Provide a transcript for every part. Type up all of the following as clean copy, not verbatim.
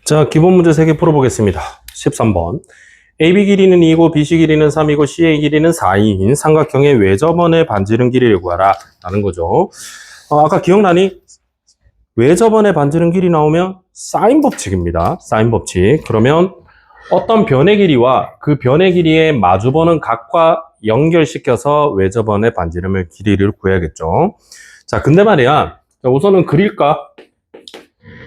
자, 기본 문제 3개 풀어보겠습니다. 13번. AB 길이는 2고 BC 길이는 3이고 CA 길이는 4인 삼각형의 외접원의 반지름 길이를 구하라 라는 거죠. 아까 기억나니? 외접원의 반지름 길이 나오면 사인 법칙입니다. 사인 법칙. 그러면 어떤 변의 길이와 그 변의 길이의 마주보는 각과 연결시켜서 외접원의 반지름의 길이를 구해야겠죠. 자, 근데 말이야. 자, 우선은 그릴까?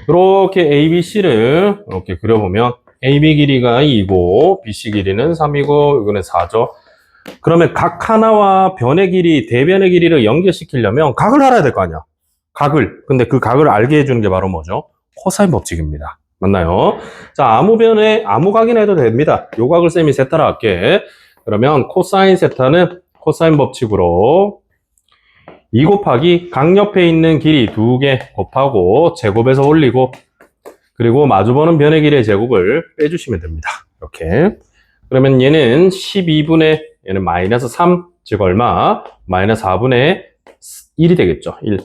이렇게 ABC를 이렇게 그려보면 AB 길이가 2고 BC 길이는 3이고 이거는 4죠. 그러면 각 하나와 변의 길이, 대변의 길이를 연결시키려면 각을 알아야 될 거 아니야. 각을. 근데 그 각을 알게 해주는 게 바로 뭐죠? 코사인 법칙입니다. 맞나요? 자, 아무 변에 아무 각이나 해도 됩니다. 요 각을 쌤이 세타라 할게. 그러면 코사인 세타는 코사인 법칙으로 2 곱하기 각 옆에 있는 길이 2개 곱하고 제곱해서 올리고 그리고 마주보는 변의 길이의 제곱을 빼주시면 됩니다. 이렇게. 그러면 얘는 12분의 얘는 마이너스 3, 즉 얼마? 마이너스 4분의 1이 되겠죠. 1.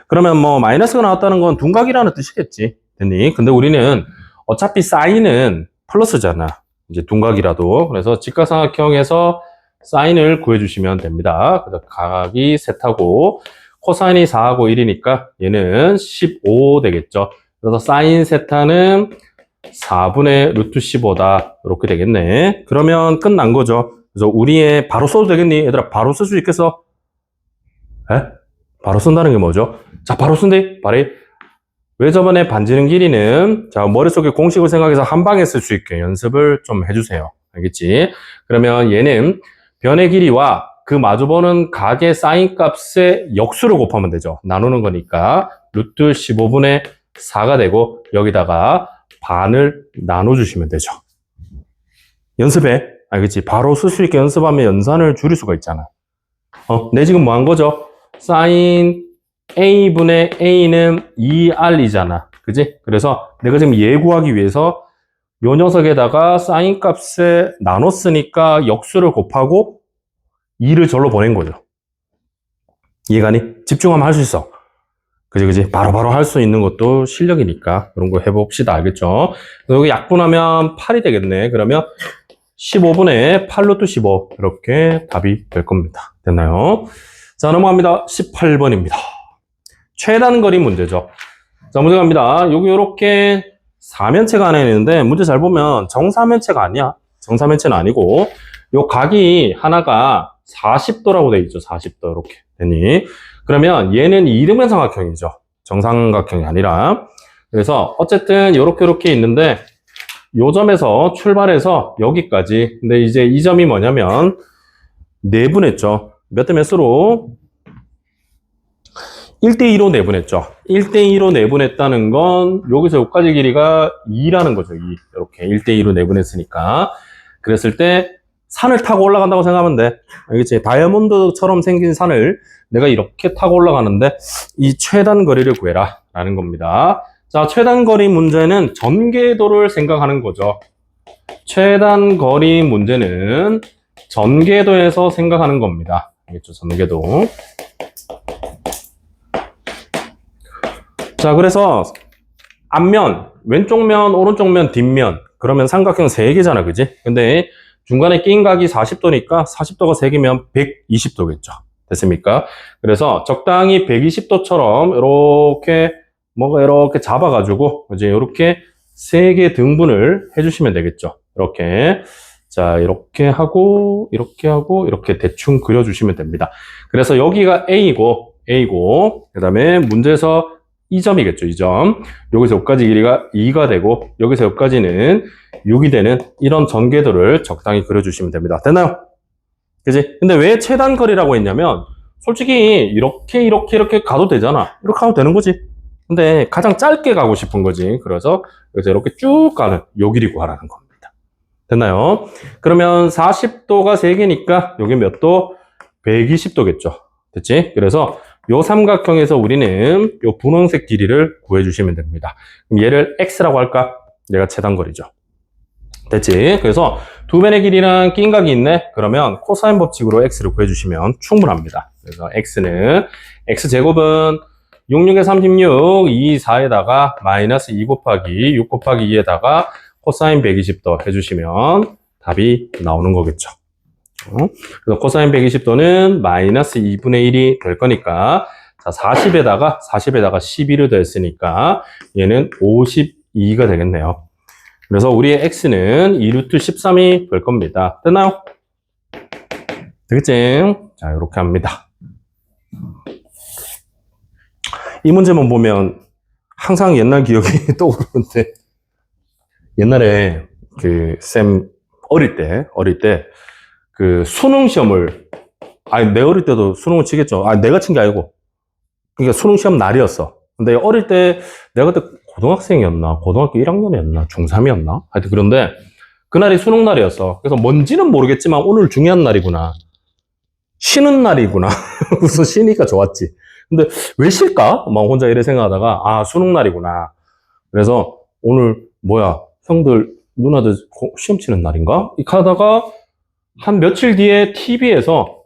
그러면 뭐 마이너스가 나왔다는 건 둔각이라는 뜻이겠지. 됐니? 근데 우리는 어차피 사인은 플러스잖아. 이제 둔각이라도. 그래서 직각삼각형에서 사인을 구해주시면 됩니다. 그래서 각이 셋하고 코사인이 4하고 1이니까 얘는 15 되겠죠. 그래서 사인 세타는 4분의 루트 15다. 이렇게 되겠네. 그러면 끝난 거죠. 그래서 우리의 바로 써도 되겠니? 얘들아 바로 쓸 수 있겠어? 에? 바로 쓴다는 게 뭐죠? 자, 바로 쓴대. 바로 외접원의 반지름 길이는 자 머릿속에 공식을 생각해서 한 방에 쓸 수 있게 연습을 좀 해주세요. 알겠지? 그러면 얘는 변의 길이와 그 마주보는 각의 사인 값의 역수를 곱하면 되죠. 나누는 거니까 루트 15분의 4가 되고 여기다가 반을 나눠주시면 되죠. 연습해. 알겠지? 바로 쓸 수 있게 연습하면 연산을 줄일 수가 있잖아. 내 지금 뭐 한 거죠? 사인 A분의 A는 2R이잖아. 그지? 그래서 내가 지금 얘 구하기 위해서 요 녀석에다가 사인 값에 나눴으니까 역수를 곱하고 2를 절로 보낸 거죠. 이해가니? 집중하면 할 수 있어. 그지? 바로바로 할 수 있는 것도 실력이니까 그런 거 해봅시다. 알겠죠? 여기 약분하면 8이 되겠네. 그러면 15분의 8루트 15 이렇게 답이 될 겁니다. 됐나요? 자, 넘어갑니다. 18번입니다. 최단거리 문제죠. 자, 문제 갑니다. 여기 이렇게 사면체가 하나 있는데 문제 잘 보면 정사면체가 아니야. 정사면체는 아니고 요 각이 하나가 40도라고 돼 있죠. 40도 이렇게 되니 그러면 얘는 이등변 삼각형이죠. 정삼각형이 아니라. 그래서 어쨌든 이렇게 있는데 요 점에서 출발해서 여기까지. 근데 이제 이 점이 뭐냐면 내분했죠. 몇 대 몇으로? 1대2로 내분했죠. 1대2로 내분했다는 건 여기서 여기까지 길이가 2라는 거죠. 2. 이렇게 1대2로 내분했으니까. 그랬을 때 산을 타고 올라간다고 생각하면 돼. 알겠지? 다이아몬드처럼 생긴 산을 내가 이렇게 타고 올라가는데 이 최단 거리를 구해라 라는 겁니다. 자, 최단 거리 문제는 전궤도를 생각하는 거죠. 최단 거리 문제는 전궤도에서 생각하는 겁니다. 알겠죠? 전궤도. 자, 그래서 앞면, 왼쪽 면, 오른쪽 면, 뒷면. 그러면 삼각형 3개잖아, 그지? 근데 중간에 끼인 각이 40도니까 40도가 3개면 120도겠죠. 됐습니까? 그래서 적당히 120도처럼 이렇게 뭐가 이렇게 잡아가지고 이제 이렇게 3개 등분을 해주시면 되겠죠. 이렇게. 자, 이렇게 하고 이렇게 대충 그려주시면 됩니다. 그래서 여기가 A고 그 다음에 문제에서 이 점이겠죠. 이 점. 여기서 여기까지 길이가 2가 되고 여기서 여기까지는 6이 되는 이런 전궤도를 적당히 그려주시면 됩니다. 됐나요? 그지? 근데 왜 최단거리라고 했냐면 솔직히 이렇게 가도 되잖아. 이렇게 가도 되는 거지. 근데 가장 짧게 가고 싶은 거지. 그래서 여기서 이렇게 쭉 가는 요 길이 구하라는 겁니다. 됐나요? 그러면 40도가 3개니까 여기 몇 도? 120도겠죠. 됐지? 그래서 요 삼각형에서 우리는 요 분홍색 길이를 구해주시면 됩니다. 그럼 얘를 X라고 할까? 얘가 최단거리죠. 됐지? 그래서 두 변의 길이랑 낀 각이 있네? 그러면 코사인 법칙으로 x를 구해주시면 충분합니다. 그래서 x는 x제곱은 66에 36, 2, 4에다가 마이너스 2 곱하기 6 곱하기 2에다가 코사인 120도 해주시면 답이 나오는 거겠죠. 그래서 코사인 120도는 마이너스 2분의 1이 될 거니까 자 40에다가 12를 더했으니까 얘는 52가 되겠네요. 그래서 우리의 x는 2루트 13이 될 겁니다. 됐나요? 되겠지? 자 이렇게 합니다. 이 문제만 보면 항상 옛날 기억이 떠오르는데 옛날에 그 쌤 어릴 때 그 수능 시험을 내 어릴 때도 수능을 치겠죠. 내가 친 게 아니고 그러니까 수능 시험 날이었어. 근데 어릴 때 내가 그때 고등학생이었나 고등학교 1학년이었나 중3이었나 하여튼 그런데 그날이 수능 날이었어. 그래서 뭔지는 모르겠지만 오늘 중요한 날이구나. 쉬는 날이구나. 무슨 쉬니까 좋았지. 근데 왜 쉴까? 막 혼자 이래 생각하다가 수능 날이구나. 그래서 오늘 뭐야 형들 누나들 시험 치는 날인가? 이렇게 하다가 한 며칠 뒤에 TV에서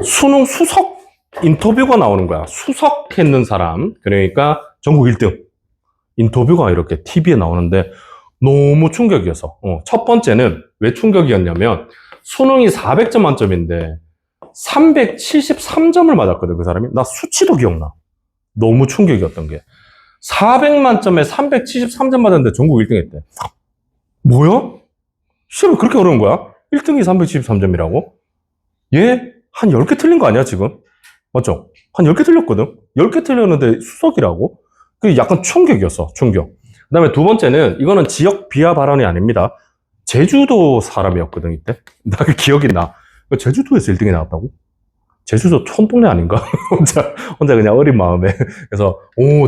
수능 수석 인터뷰가 나오는 거야. 수석했는 사람 그러니까 전국 1등 인터뷰가 이렇게 TV에 나오는데 너무 충격이었어. 첫 번째는 왜 충격이었냐면 수능이 400점 만점인데 373점을 맞았거든, 그 사람이. 나 수치도 기억나. 너무 충격이었던 게. 400만점에 373점 맞았는데 전국 1등 했대. 뭐야? 시험이 그렇게 어려운 거야? 1등이 373점이라고? 얘 한 10개 틀린 거 아니야, 지금? 맞죠? 한 10개 틀렸거든? 10개 틀렸는데 수석이라고? 그게 약간 충격이었어, 충격. 그 다음에 두 번째는, 이거는 지역 비하 발언이 아닙니다. 제주도 사람이었거든, 이때. 나 그 기억이 나. 제주도에서 1등이 나왔다고? 제주도 촌동네 아닌가? 혼자 그냥 어린 마음에. 그래서,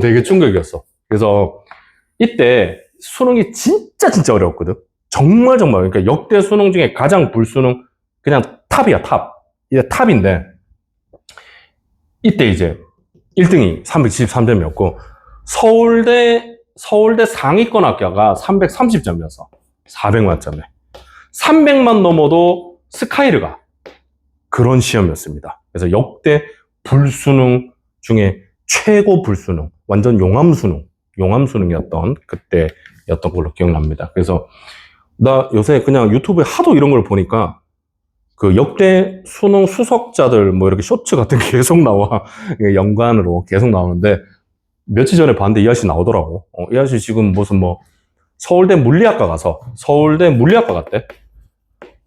되게 충격이었어. 그래서, 이때 수능이 진짜 어려웠거든? 정말. 그러니까 역대 수능 중에 가장 불수능, 그냥 탑이야, 탑. 이제 탑인데, 이때 이제 1등이 373점이었고, 서울대 상위권 학교가 330점이었어. 400만점에. 300만 넘어도 스카이르가. 그런 시험이었습니다. 그래서 역대 불수능 중에 최고 불수능, 완전 용암수능이었던 그때였던 걸로 기억납니다. 그래서 나 요새 그냥 유튜브에 하도 이런 걸 보니까 그 역대 수능 수석자들 뭐 이렇게 쇼츠 같은 게 계속 나와. 연관으로 계속 나오는데 며칠 전에 봤는데 이 아저씨 나오더라고. 이 아저씨 지금 무슨 뭐 서울대 물리학과 갔대.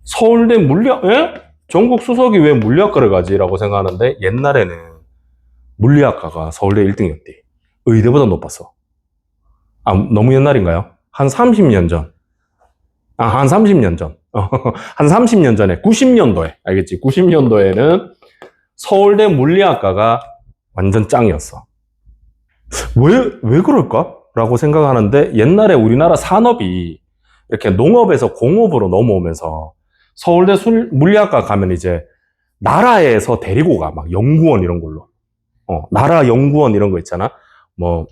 서울대 물리학, 전국 수석이 왜 물리학과를 가지? 라고 생각하는데 옛날에는 물리학과가 서울대 1등이었대. 의대보다 높았어. 너무 옛날인가요? 한 30년 전. 한 30년 전. 한 30년 전에, 90년도에, 알겠지? 90년도에는 서울대 물리학과가 완전 짱이었어. 왜 그럴까? 라고 생각하는데 옛날에 우리나라 산업이 이렇게 농업에서 공업으로 넘어오면서 서울대 물리학과 가면 이제 나라에서 데리고 가. 막 연구원 이런 걸로. 나라 연구원 이런 거 있잖아. 뭐,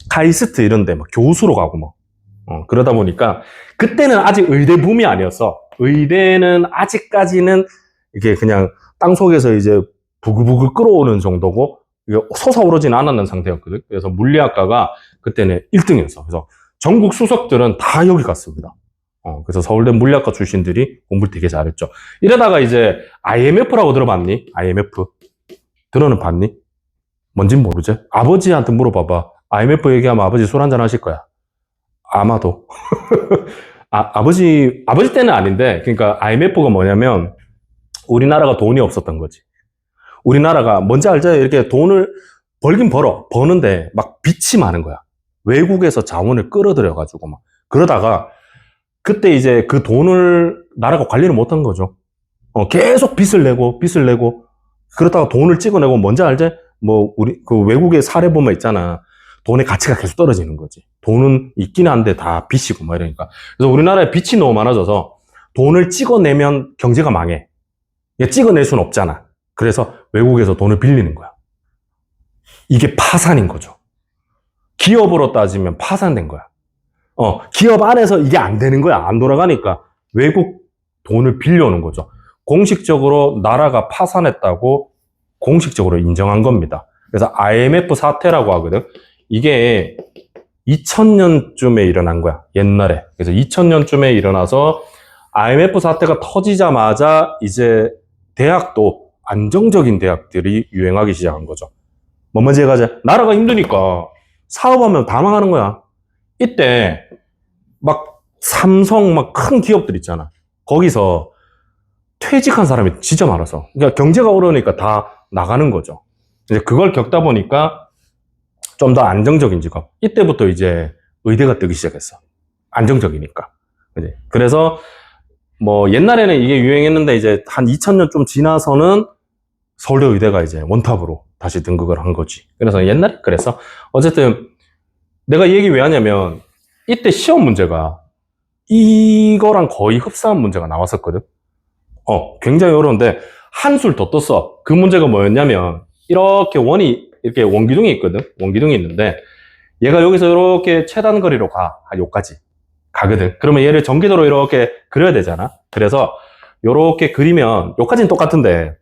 카이스트 이런 데 막 교수로 가고 뭐. 그러다 보니까 그때는 아직 의대 붐이 아니었어. 의대는 아직까지는 이게 그냥 땅속에서 이제 부글부글 끓어오는 정도고 이게 솟아오르진 않았는 상태였거든. 그래서 물리학과가 그때는 1등이었어. 그래서 전국 수석들은 다 여기 갔습니다. 그래서 서울대 물리학과 출신들이 공부를 되게 잘했죠. 이러다가 이제 IMF라고 들어봤니? IMF. 들어는 봤니? 뭔진 모르지? 아버지한테 물어봐봐. IMF 얘기하면 아버지 술 한잔 하실 거야. 아마도. 아버지 때는 아닌데, 그러니까 IMF가 뭐냐면, 우리나라가 돈이 없었던 거지. 우리나라가, 뭔지 알죠? 이렇게 돈을 벌긴 버는데, 막 빚이 많은 거야. 외국에서 자원을 끌어들여가지고, 막. 그러다가, 그때 이제 그 돈을 나라가 관리를 못한 거죠. 계속 빚을 내고, 그러다가 돈을 찍어내고, 뭔지 알지? 뭐, 그 외국의 사례 보면 있잖아. 돈의 가치가 계속 떨어지는 거지. 돈은 있긴 한데 다 빚이고 막 이러니까. 그래서 우리나라에 빚이 너무 많아져서 돈을 찍어내면 경제가 망해. 찍어낼 수는 없잖아. 그래서 외국에서 돈을 빌리는 거야. 이게 파산인 거죠. 기업으로 따지면 파산된 거야. 기업 안에서 이게 안 되는 거야. 안 돌아가니까 외국 돈을 빌려오는 거죠. 공식적으로 나라가 파산했다고 공식적으로 인정한 겁니다. 그래서 IMF 사태라고 하거든. 이게 2000년쯤에 일어난 거야. 옛날에. 그래서 2000년쯤에 일어나서 IMF 사태가 터지자마자 이제 대학도 안정적인 대학들이 유행하기 시작한 거죠. 뭐 먼저 해가자. 나라가 힘드니까 사업하면 다 망하는 거야. 이때 막 삼성 막 큰 기업들 있잖아. 거기서 퇴직한 사람이 진짜 많아서. 그러니까 경제가 어려우니까 다 나가는 거죠. 이제 그걸 겪다 보니까 좀 더 안정적인 직업. 이때부터 이제 의대가 뜨기 시작했어. 안정적이니까. 그래서 뭐 옛날에는 이게 유행했는데 이제 한 2000년 좀 지나서는 서울대 의대가 이제 원탑으로 다시 등극을 한 거지. 그래서 옛날에 그래서 어쨌든 내가 이 얘기 왜 하냐면 이때 시험 문제가 이거랑 거의 흡사한 문제가 나왔었거든. 굉장히 어려운데 한술 더 떴어. 그 문제가 뭐였냐면 이렇게 이렇게 원기둥이 있거든. 원기둥이 있는데 얘가 여기서 이렇게 최단 거리로 가. 한 여기까지 가거든. 그러면 얘를 전기도로 이렇게 그려야 되잖아. 그래서 이렇게 그리면 여기까지는 똑같은데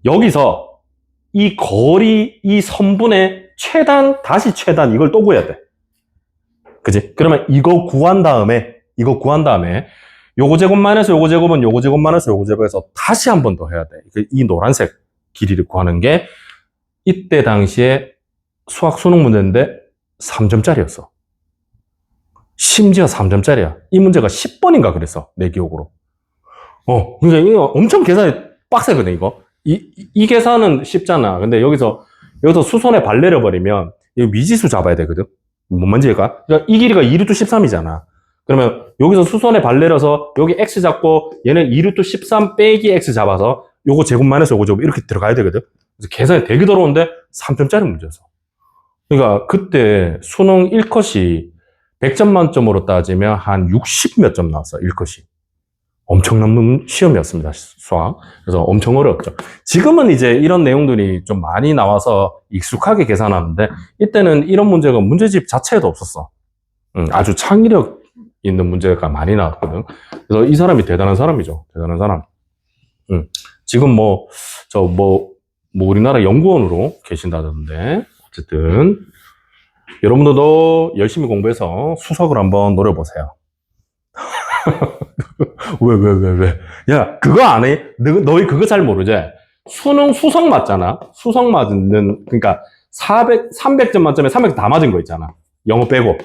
여기서 이 거리, 이 선분의 최단, 다시 최단 이걸 또 구해야 돼. 그지? 그러면 이거 구한 다음에 요거 제곱 마이너스 요거 제곱은 요거 제곱 마이너스 요거 제곱에서 다시 한 번 더 해야 돼. 이 노란색 길이를 구하는 게 이때 당시에 수학 수능 문제인데 3점짜리였어. 심지어 3점짜리야. 이 문제가 10번인가 그랬어. 내 기억으로. 그러니까 이거 엄청 계산이 빡세거든, 이거. 이 계산은 쉽잖아. 근데 여기서 수선에 발 내려버리면 이거 미지수 잡아야 되거든. 뭔 말인지가? 그러니까 이 길이가 2루트 13이잖아. 그러면 여기서 수선에 발 내려서 여기 x 잡고 얘는 2루트 13 빼기 x 잡아서 요거 제곱 마이너스 요거 제곱 이렇게 들어가야 되거든. 그래서 계산이 되게 더러운데 3점짜리 문제였어. 그러니까 그때 수능 1컷이 100점 만점으로 따지면 한 60 몇 점 나왔어, 1컷이. 엄청난 시험이었습니다, 수학. 그래서 엄청 어려웠죠. 지금은 이제 이런 내용들이 좀 많이 나와서 익숙하게 계산하는데, 이때는 이런 문제가 문제집 자체에도 없었어. 아주 창의력 있는 문제가 많이 나왔거든. 그래서 이 사람이 대단한 사람이죠. 대단한 사람. 지금 우리나라 연구원으로 계신다던데, 어쨌든, 여러분들도 열심히 공부해서 수석을 한번 노려보세요. 왜? 야, 그거 안 해? 너희 그거 잘 모르지? 수능 수석 맞잖아? 수석 맞는, 그러니까 300점 만점에 300점 다 맞은 거 있잖아. 영어 빼고.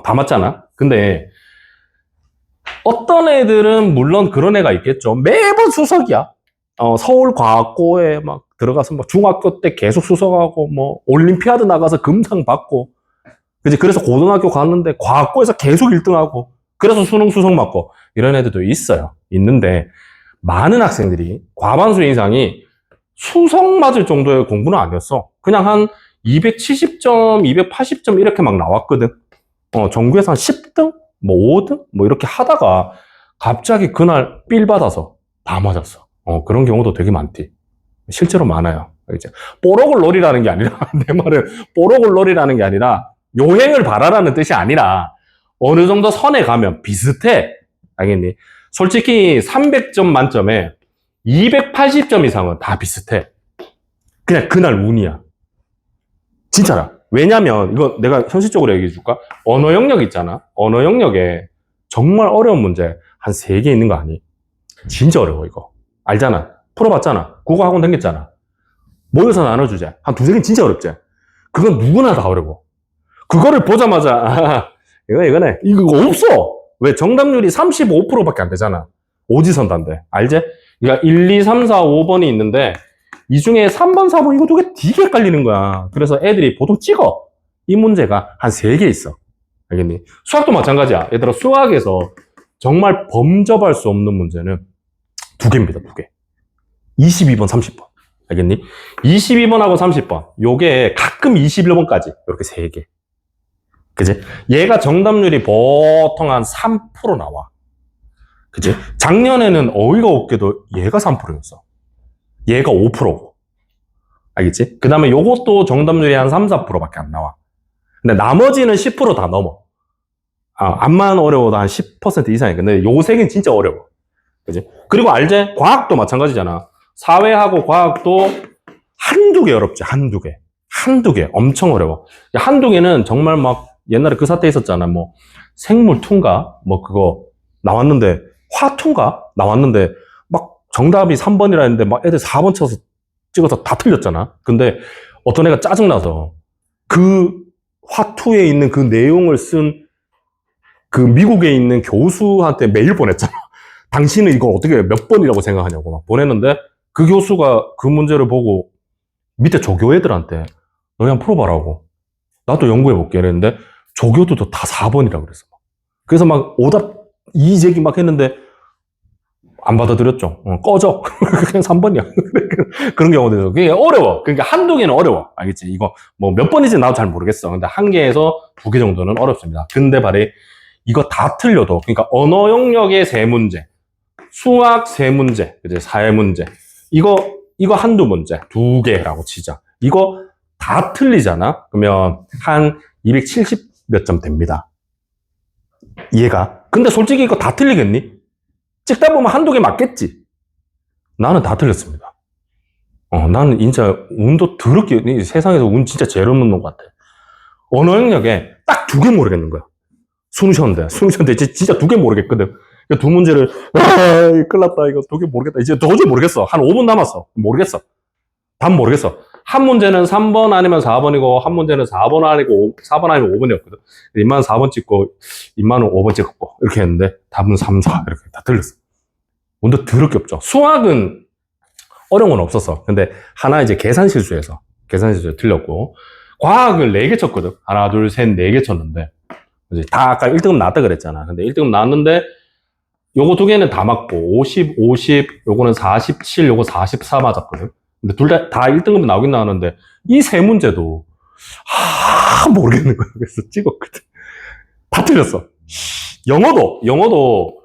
다 맞잖아? 근데, 어떤 애들은 물론 그런 애가 있겠죠. 매번 수석이야. 서울과학고에 막 들어가서 막 중학교 때 계속 수석하고, 뭐, 올림피아드 나가서 금상 받고, 그지? 그래서 고등학교 갔는데 과학고에서 계속 1등하고, 그래서 수능 수석 맞고, 이런 애들도 있어요. 있는데, 많은 학생들이, 과반수 이상이 수석 맞을 정도의 공부는 아니었어. 그냥 한 270점, 280점 이렇게 막 나왔거든. 전국에서 한 10등? 뭐 5등? 뭐 이렇게 하다가 갑자기 그날 삘 받아서 다 맞았어. 그런 경우도 되게 많지. 실제로 많아요. 이제 뽀록을 노리라는 게 아니라, 내 말은 뽀록을 노리라는 게 아니라, 요행을 바라라는 뜻이 아니라, 어느 정도 선에 가면 비슷해. 알겠니? 솔직히 300점 만점에 280점 이상은 다 비슷해. 그냥 그날 운이야. 진짜라. 왜냐면, 이거 내가 현실적으로 얘기해 줄까? 언어 영역 있잖아. 언어 영역에 정말 어려운 문제 한 3개 있는 거 아니? 진짜 어려워, 이거. 알잖아. 풀어봤잖아. 국어 학원 다녔잖아. 모여서 나눠주자. 한 2-3개 진짜 어렵지? 그건 누구나 다 어려워. 그거를 보자마자, 이거네. 이거 없어! 왜? 정답률이 35%밖에 안 되잖아. 오지선다인데. 알지? 그러니까 1, 2, 3, 4, 5번이 있는데, 이 중에 3번, 4번 이거 되게 헷갈리는 거야. 그래서 애들이 보통 찍어. 이 문제가 한 3개 있어. 알겠니? 수학도 마찬가지야. 얘들아, 수학에서 정말 범접할 수 없는 문제는 2개입니다, 2개. 22번, 30번. 알겠니? 22번하고 30번. 요게 가끔 21번까지. 이렇게 3개. 그지? 얘가 정답률이 보통 한 3% 나와. 그지? 작년에는 어이가 없게도 얘가 3%였어. 얘가 5%고. 알겠지? 그 다음에 요것도 정답률이 한 3, 4%밖에 안 나와. 근데 나머지는 10% 다 넘어. 암만 어려워도 한 10% 이상이야. 근데 요 세 개는 진짜 어려워. 그지? 그리고 알제? 과학도 마찬가지잖아. 사회하고 과학도 한두 개 어렵지, 한두 개. 한두 개. 엄청 어려워. 한두 개는 정말 막 옛날에 그 사태 있었잖아. 뭐, 생물투인가? 뭐, 그거 나왔는데, 화투인가? 나왔는데, 막 정답이 3번이라 했는데, 막 애들 4번 찍어서 다 틀렸잖아. 근데 어떤 애가 짜증나서 그 화투에 있는 그 내용을 쓴 그 미국에 있는 교수한테 메일 보냈잖아. 당신은 이걸 어떻게 몇 번이라고 생각하냐고 막 보냈는데 그 교수가 그 문제를 보고 밑에 조교 애들한테 너희 한번 풀어봐라고. 나도 연구해볼게 이랬는데 조교들도 다 4번이라고 그랬어. 그래서 막 오답 이의제기 막 했는데 안 받아들였죠. 꺼져. 그냥 3번이야. 그런 경우도 있어. 그게 어려워. 그러니까 한두 개는 어려워. 알겠지? 이거 뭐 몇 번인지 나도 잘 모르겠어. 근데 한 개에서 두 개 정도는 어렵습니다. 근데 말이 이거 다 틀려도, 그러니까 언어 영역의 세 문제, 수학 세 문제, 이제 사회 문제, 이거 한두 문제, 두 개라고 치자. 이거 다 틀리잖아? 그러면 한 270 몇 점 됩니다. 이해가? 근데 솔직히 이거 다 틀리겠니? 찍다 보면 한두 개 맞겠지? 나는 다 틀렸습니다. 나는 진짜 운도 더럽게, 세상에서 운 진짜 제일 없는 놈 같아. 언어 영역에 딱 두 개 모르겠는 거야. 수능시험인데 진짜 두 개 모르겠거든. 두 문제를 큰일 났다 이거 두 개 모르겠다. 이제 도저히 모르겠어. 한 5분 남았어. 모르겠어. 답 모르겠어. 한 문제는 3번 아니면 4번이고 한 문제는 4번 아니고 4번 아니면 5번이었거든. 인마는 4번 찍고 인마는 5번 찍었고 이렇게 했는데 답은 3, 4 이렇게 다 틀렸어. 운도 더럽게 없죠. 수학은 어려운 건 없었어. 근데 하나 이제 계산 실수해서 틀렸고 과학을 4개 쳤거든. 하나 둘 셋 4개 쳤는데 이제 다 아까 1등급 나왔다 그랬잖아. 근데 1등급 나왔는데 요거 두 개는 다 맞고 50, 50, 요거는 47, 요거 44 맞았거든. 근데 둘 다 1등급 나오긴 나왔는데 이 세 문제도 모르겠는 거야. 그래서 찍었거든. 다 틀렸어. 영어도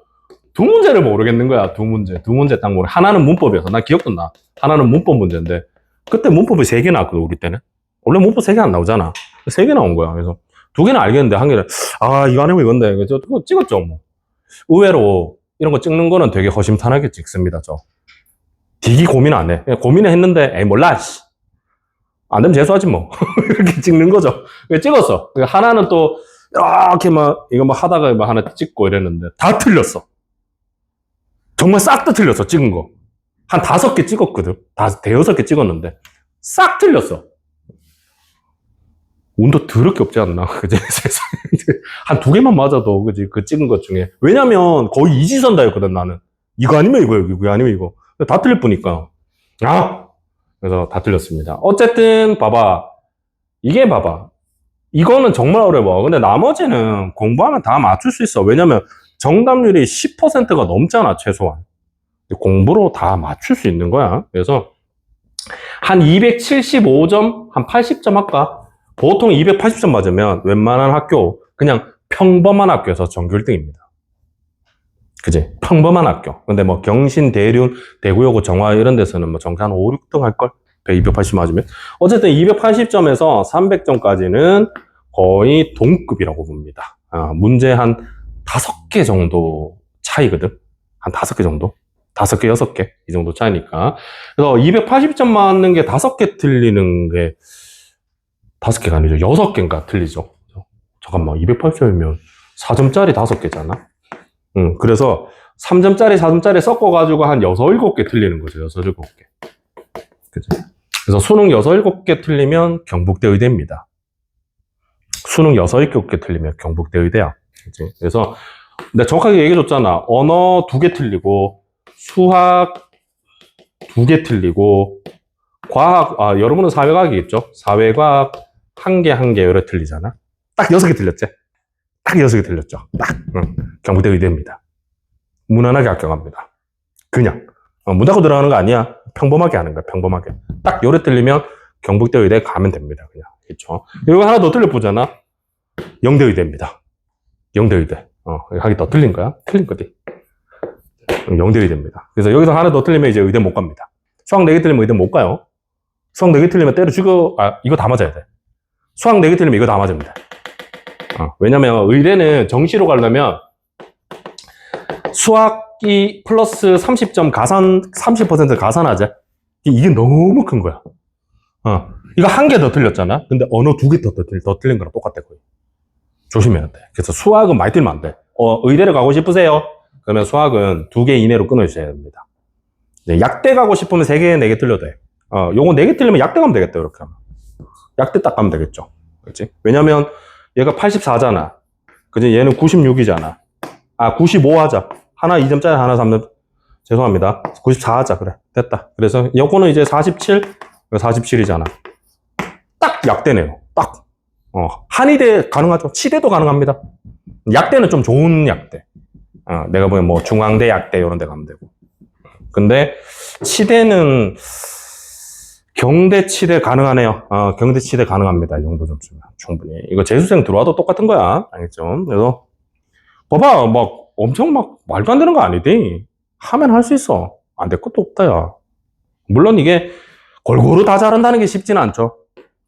두 문제를 모르겠는 거야. 두 문제 딱 모르. 하나는 문법이어서 난 기억도 나. 하나는 문법 문제인데 그때 문법이 3개 나왔거든. 우리 때는. 원래 문법 3개 안 나오잖아. 3개 나온 거야. 그래서 2개는 알겠는데 한 개는 이거 아니면 이건데 그래서 그거 찍었죠. 뭐 의외로 이런 거 찍는 거는 되게 허심탄회하게 찍습니다. 되게 고민 안 해. 그냥 고민을 했는데 에이 몰라 안 되면 재수하지 뭐 이렇게 찍는 거죠. 찍었어. 하나는 또 이렇게 막 이거 막 하다가 막 하나 찍고 이랬는데 다 틀렸어. 정말 싹 다 틀렸어. 찍은 거 한 5개 찍었거든. 대여섯 개 찍었는데 싹 틀렸어. 운도 더럽게 없지 않나? 그지? 세상에. 한 2개만 맞아도, 그지? 그 찍은 것 중에. 왜냐면 거의 이지선다였거든, 나는. 이거 아니면 이거 아니면 이거. 다 틀릴 뿐이니까. 그래서 다 틀렸습니다. 어쨌든, 이게 봐봐. 이거는 정말 어려워. 근데 나머지는 공부하면 다 맞출 수 있어. 왜냐면 정답률이 10%가 넘잖아, 최소한. 공부로 다 맞출 수 있는 거야. 그래서 한 275점, 한 80점 할까? 보통 280점 맞으면 웬만한 학교, 그냥 평범한 학교에서 전교 1등입니다. 그지? 평범한 학교. 근데 뭐 경신, 대륜, 대구여고, 정화 이런 데서는 뭐 전교 한 5, 6등 할걸? 280 맞으면. 어쨌든 280점에서 300점까지는 거의 동급이라고 봅니다. 문제 한 5개 정도 차이거든? 한 5개 정도? 5개, 6개? 이 정도 차이니까. 그래서 280점 맞는 게 5개 틀리는 게 5개가 아니죠. 6개인가 틀리죠. 잠깐만, 280점이면 4점짜리 5개잖아? 그래서 3점짜리, 4점짜리 섞어가지고 한 6, 7개 틀리는 거죠. 6, 7개. 그죠? 그래서 수능 6, 7개 틀리면 경북대 의대입니다. 수능 6, 7개 틀리면 경북대 의대야. 그치? 그래서 내가 정확하게 얘기해줬잖아. 언어 2개 틀리고, 수학 2개 틀리고, 과학, 여러분은 사회과학이겠죠? 사회과학 1개, 1개 여러 틀리잖아? 딱 6개 틀렸지? 딱 6개 틀렸죠? 경북대 의대입니다. 무난하게 합격합니다. 그냥. 문 닫고 들어가는 거 아니야. 평범하게 하는 거야, 평범하게. 딱 요래 틀리면 경북대 의대 가면 됩니다, 그냥. 그쵸? 이거 하나 더 틀려보잖아? 영대 의대입니다. 영대 의대. 하기 더 틀린 거야? 틀린 거지. 영대 의대입니다. 그래서 여기서 하나 더 틀리면 이제 의대 못 갑니다. 수학 4개 틀리면 의대 못 가요. 수학 4개 틀리면 때려 죽여, 이거 다 맞아야 돼. 수학 4개 틀리면 이거 다 맞으면 돼. 왜냐면 의대는 정시로 가려면 수학이 플러스 30점 가산, 30% 가산하자. 이게 너무 큰 거야. 이거 한 개 더 틀렸잖아. 근데 언어 두 개 더 틀린 거랑 똑같아, 거의. 조심해야 돼. 그래서 수학은 많이 틀면 안 돼. 의대를 가고 싶으세요? 그러면 수학은 2개 이내로 끊어주셔야 됩니다. 네, 약대 가고 싶으면 3개, 4개 틀려도 돼. 요거 4개 틀리면 약대 가면 되겠다, 이렇게 하면. 약대 딱 가면 되겠죠. 그렇지? 왜냐면 얘가 84잖아. 그지? 얘는 96이잖아. 95 하자. 하나 2점짜리, 하나 3점. 죄송합니다. 94 하자. 그래. 됐다. 그래서 요거는 이제 47, 47이잖아. 딱 약대네요. 딱. 한의대 가능하죠. 치대도 가능합니다. 약대는 좀 좋은 약대. 내가 보면 뭐 중앙대 약대 이런 데 가면 되고. 근데 치대는 경대 치대 가능하네요. 경대 치대 가능합니다. 이 정도 점수면 충분히. 이거 재수생 들어와도 똑같은 거야. 알겠죠? 그래서 봐봐, 막 엄청 막 말도 안 되는 거 아니지. 하면 할 수 있어. 안 될 것도 없다, 야. 물론 이게 골고루 다 잘한다는 게 쉽지는 않죠.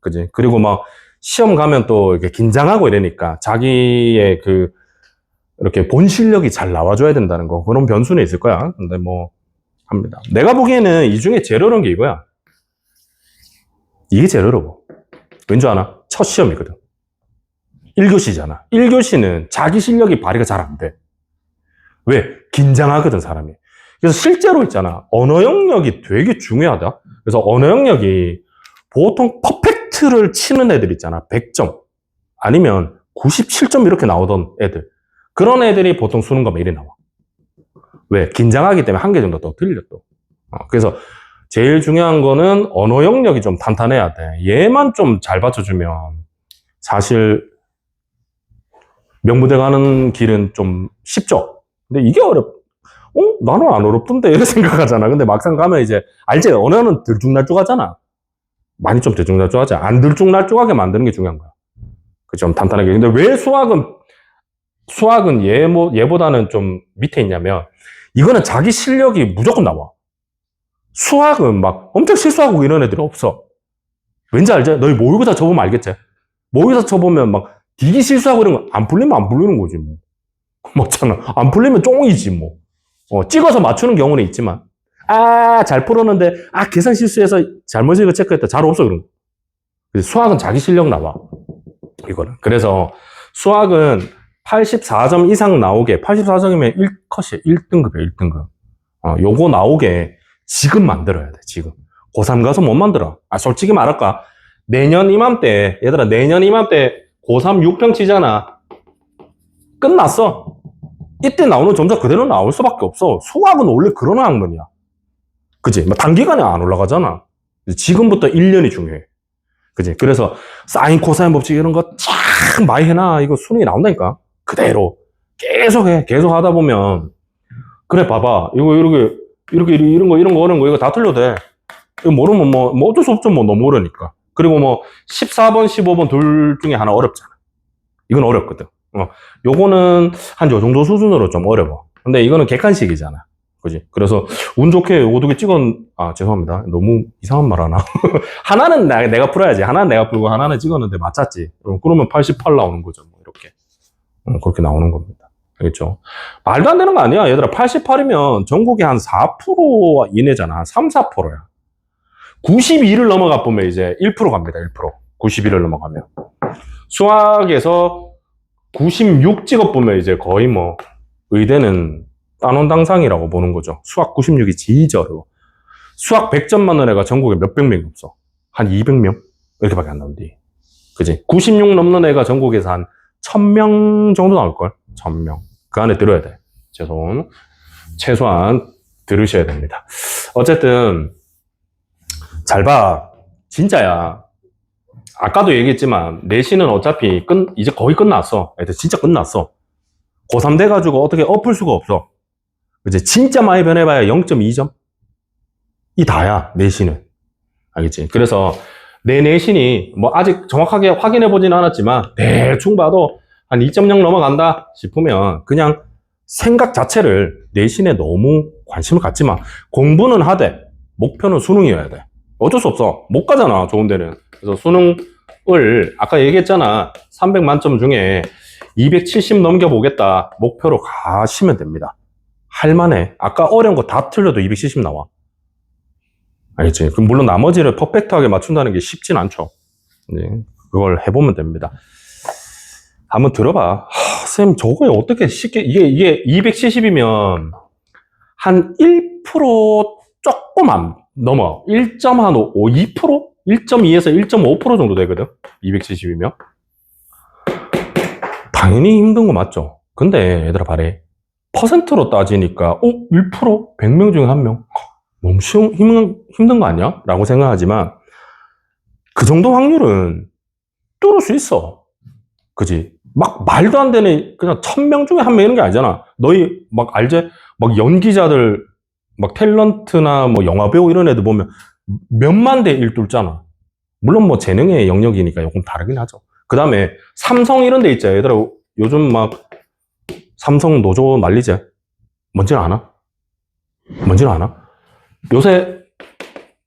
그지? 그리고 막 시험 가면 또 이렇게 긴장하고 이러니까 자기의 이렇게 본 실력이 잘 나와줘야 된다는 거. 그런 변수는 있을 거야. 근데 뭐, 합니다. 내가 보기에는 이 중에 제일 어려운 게 이거야. 이게 제일 어려워. 왠지 아나? 첫 시험이거든. 1교시잖아. 1교시는 자기 실력이 발휘가 잘 안 돼. 왜? 긴장하거든, 사람이. 그래서 실제로 있잖아. 언어 영역이 되게 중요하다. 그래서 언어 영역이 보통 퍼펙트를 치는 애들 있잖아. 100점. 아니면 97점 이렇게 나오던 애들. 그런 애들이 보통 수능 가면 이래 나와. 왜? 긴장하기 때문에 한 개 정도 더 틀려 또. 그래서 제일 중요한 거는 언어 영역이 좀 탄탄해야 돼. 얘만 좀 잘 받쳐주면 사실 명무대 가는 길은 좀 쉽죠. 근데 이게 나는 안 어렵던데 이렇게 생각하잖아. 근데 막상 가면 이제 알지? 언어는 들쭉날쭉하잖아. 많이 좀 들쭉날쭉하지. 안 들쭉날쭉하게 만드는 게 중요한 거야. 좀 탄탄하게. 근데 왜 수학은 얘보다는 좀 밑에 있냐면 이거는 자기 실력이 무조건 나와. 수학은 막 엄청 실수하고 이런 애들이 없어. 왠지 알지? 너희 모의고사 쳐보면 알겠지? 모의고사 쳐보면 막 되게 실수하고 이런 거 안 풀리면 안 풀리는 거지 뭐. 맞잖아. 안 풀리면 쫑이지 뭐. 찍어서 맞추는 경우는 있지만 잘 풀었는데 계산 실수해서 잘못 이거 체크했다. 잘 없어 그런 거. 수학은 자기 실력 나와. 이거는. 그래서 수학은 84점 이상 나오게 84점이면 1컷이야. 1등급이야. 1등급. 요거 나오게 지금 만들어야 돼. 지금. 고3 가서 못 만들어. 솔직히 말할까? 내년 이맘때 얘들아 내년 이맘때 고3 6평 치잖아. 끝났어. 이때 나오는 점수 그대로 나올 수밖에 없어. 수학은 원래 그런 학문이야. 그치? 단기간에 안 올라가잖아. 지금부터 1년이 중요해. 그치? 그래서 사인, 코사인 법칙 이런 거 참 많이 해놔. 이거 수능이 나온다니까. 그대로. 계속 해. 계속 하다 보면. 그래, 봐봐. 이런 거 어려운 거 이거 다 틀려도 돼. 이거 모르면 뭐 어쩔 수 없죠. 뭐 너무 어려우니까. 그리고 뭐 14번, 15번 둘 중에 하나 어렵잖아. 이건 어렵거든. 요거는 한 요 정도 수준으로 좀 어려워. 근데 이거는 객관식이잖아. 그지? 그래서 운 좋게 요거 2개 죄송합니다. 너무 이상한 말 하나. 하나는 내가 풀어야지. 하나는 내가 풀고 하나는 찍었는데 맞췄지. 그러면 88 나오는 거죠. 뭐 이렇게. 그렇게 나오는 겁니다. 알겠죠? 말도 안 되는 거 아니야. 얘들아 88이면 전국에 한 4% 이내잖아. 3, 4%야. 92를 넘어가 보면 이제 1% 갑니다. 1%. 91을 넘어가면. 수학에서 96 찍어보면 이제 거의 뭐 의대는 단원당상이라고 보는 거죠. 수학 96이 진짜 어려워. 수학 100점 맞는 애가 전국에 몇백 명이 없어. 한 200명? 이렇게밖에 안 나온대. 그지? 96 넘는 애가 전국에서 한 1000명 정도 나올걸? 1000명. 그 안에 들어야 돼. 최소한 들으셔야 됩니다. 어쨌든 잘 봐. 진짜야. 아까도 얘기했지만 내신은 어차피 이제 거의 끝났어. 진짜 끝났어. 고3 돼가지고 어떻게 엎을 수가 없어. 그치? 진짜 많이 변해봐야 0.2점? 이 다야, 내신은. 알겠지? 그래서 내 내신이 뭐 아직 정확하게 확인해보진 않았지만 대충 봐도 한 2.0 넘어간다 싶으면 그냥 생각 자체를 내신에 너무 관심을 갖지 마. 공부는 하되 목표는 수능이어야 돼. 어쩔 수 없어. 못 가잖아, 좋은 데는. 그래서 수능 아까 얘기했잖아. 300 만점 중에 270 넘겨보겠다. 목표로 가시면 됩니다. 할만해. 아까 어려운 거 다 틀려도 270 나와. 알겠지? 그럼 물론 나머지를 퍼펙트하게 맞춘다는 게 쉽진 않죠. 네, 그걸 해보면 됩니다. 한번 들어봐. 쌤, 저거 어떻게 쉽게, 이게 270이면 한 1% 조금 안 넘어. 1.5, 2%? 1.2에서 1.5% 정도 되거든. 270이면. 당연히 힘든 거 맞죠? 근데 얘들아 말해. 퍼센트로 따지니까 1%? 100명 중에 1명? 너무 힘든 거 아니야? 라고 생각하지만 그 정도 확률은 뚫을 수 있어. 그지? 막 말도 안 되는 그냥 1000명 중에 1명 이런 게 아니잖아. 너희 막 알지? 막 연기자들 막 탤런트나 뭐 영화배우 이런 애들 보면 몇만 대 1 뚫잖아. 물론 뭐 재능의 영역이니까 조금 다르긴 하죠. 그 다음에 삼성 이런 데 있잖아. 얘들아 요즘 막 삼성 노조 난리지? 뭔지는 아나? 뭔지는 아나? 요새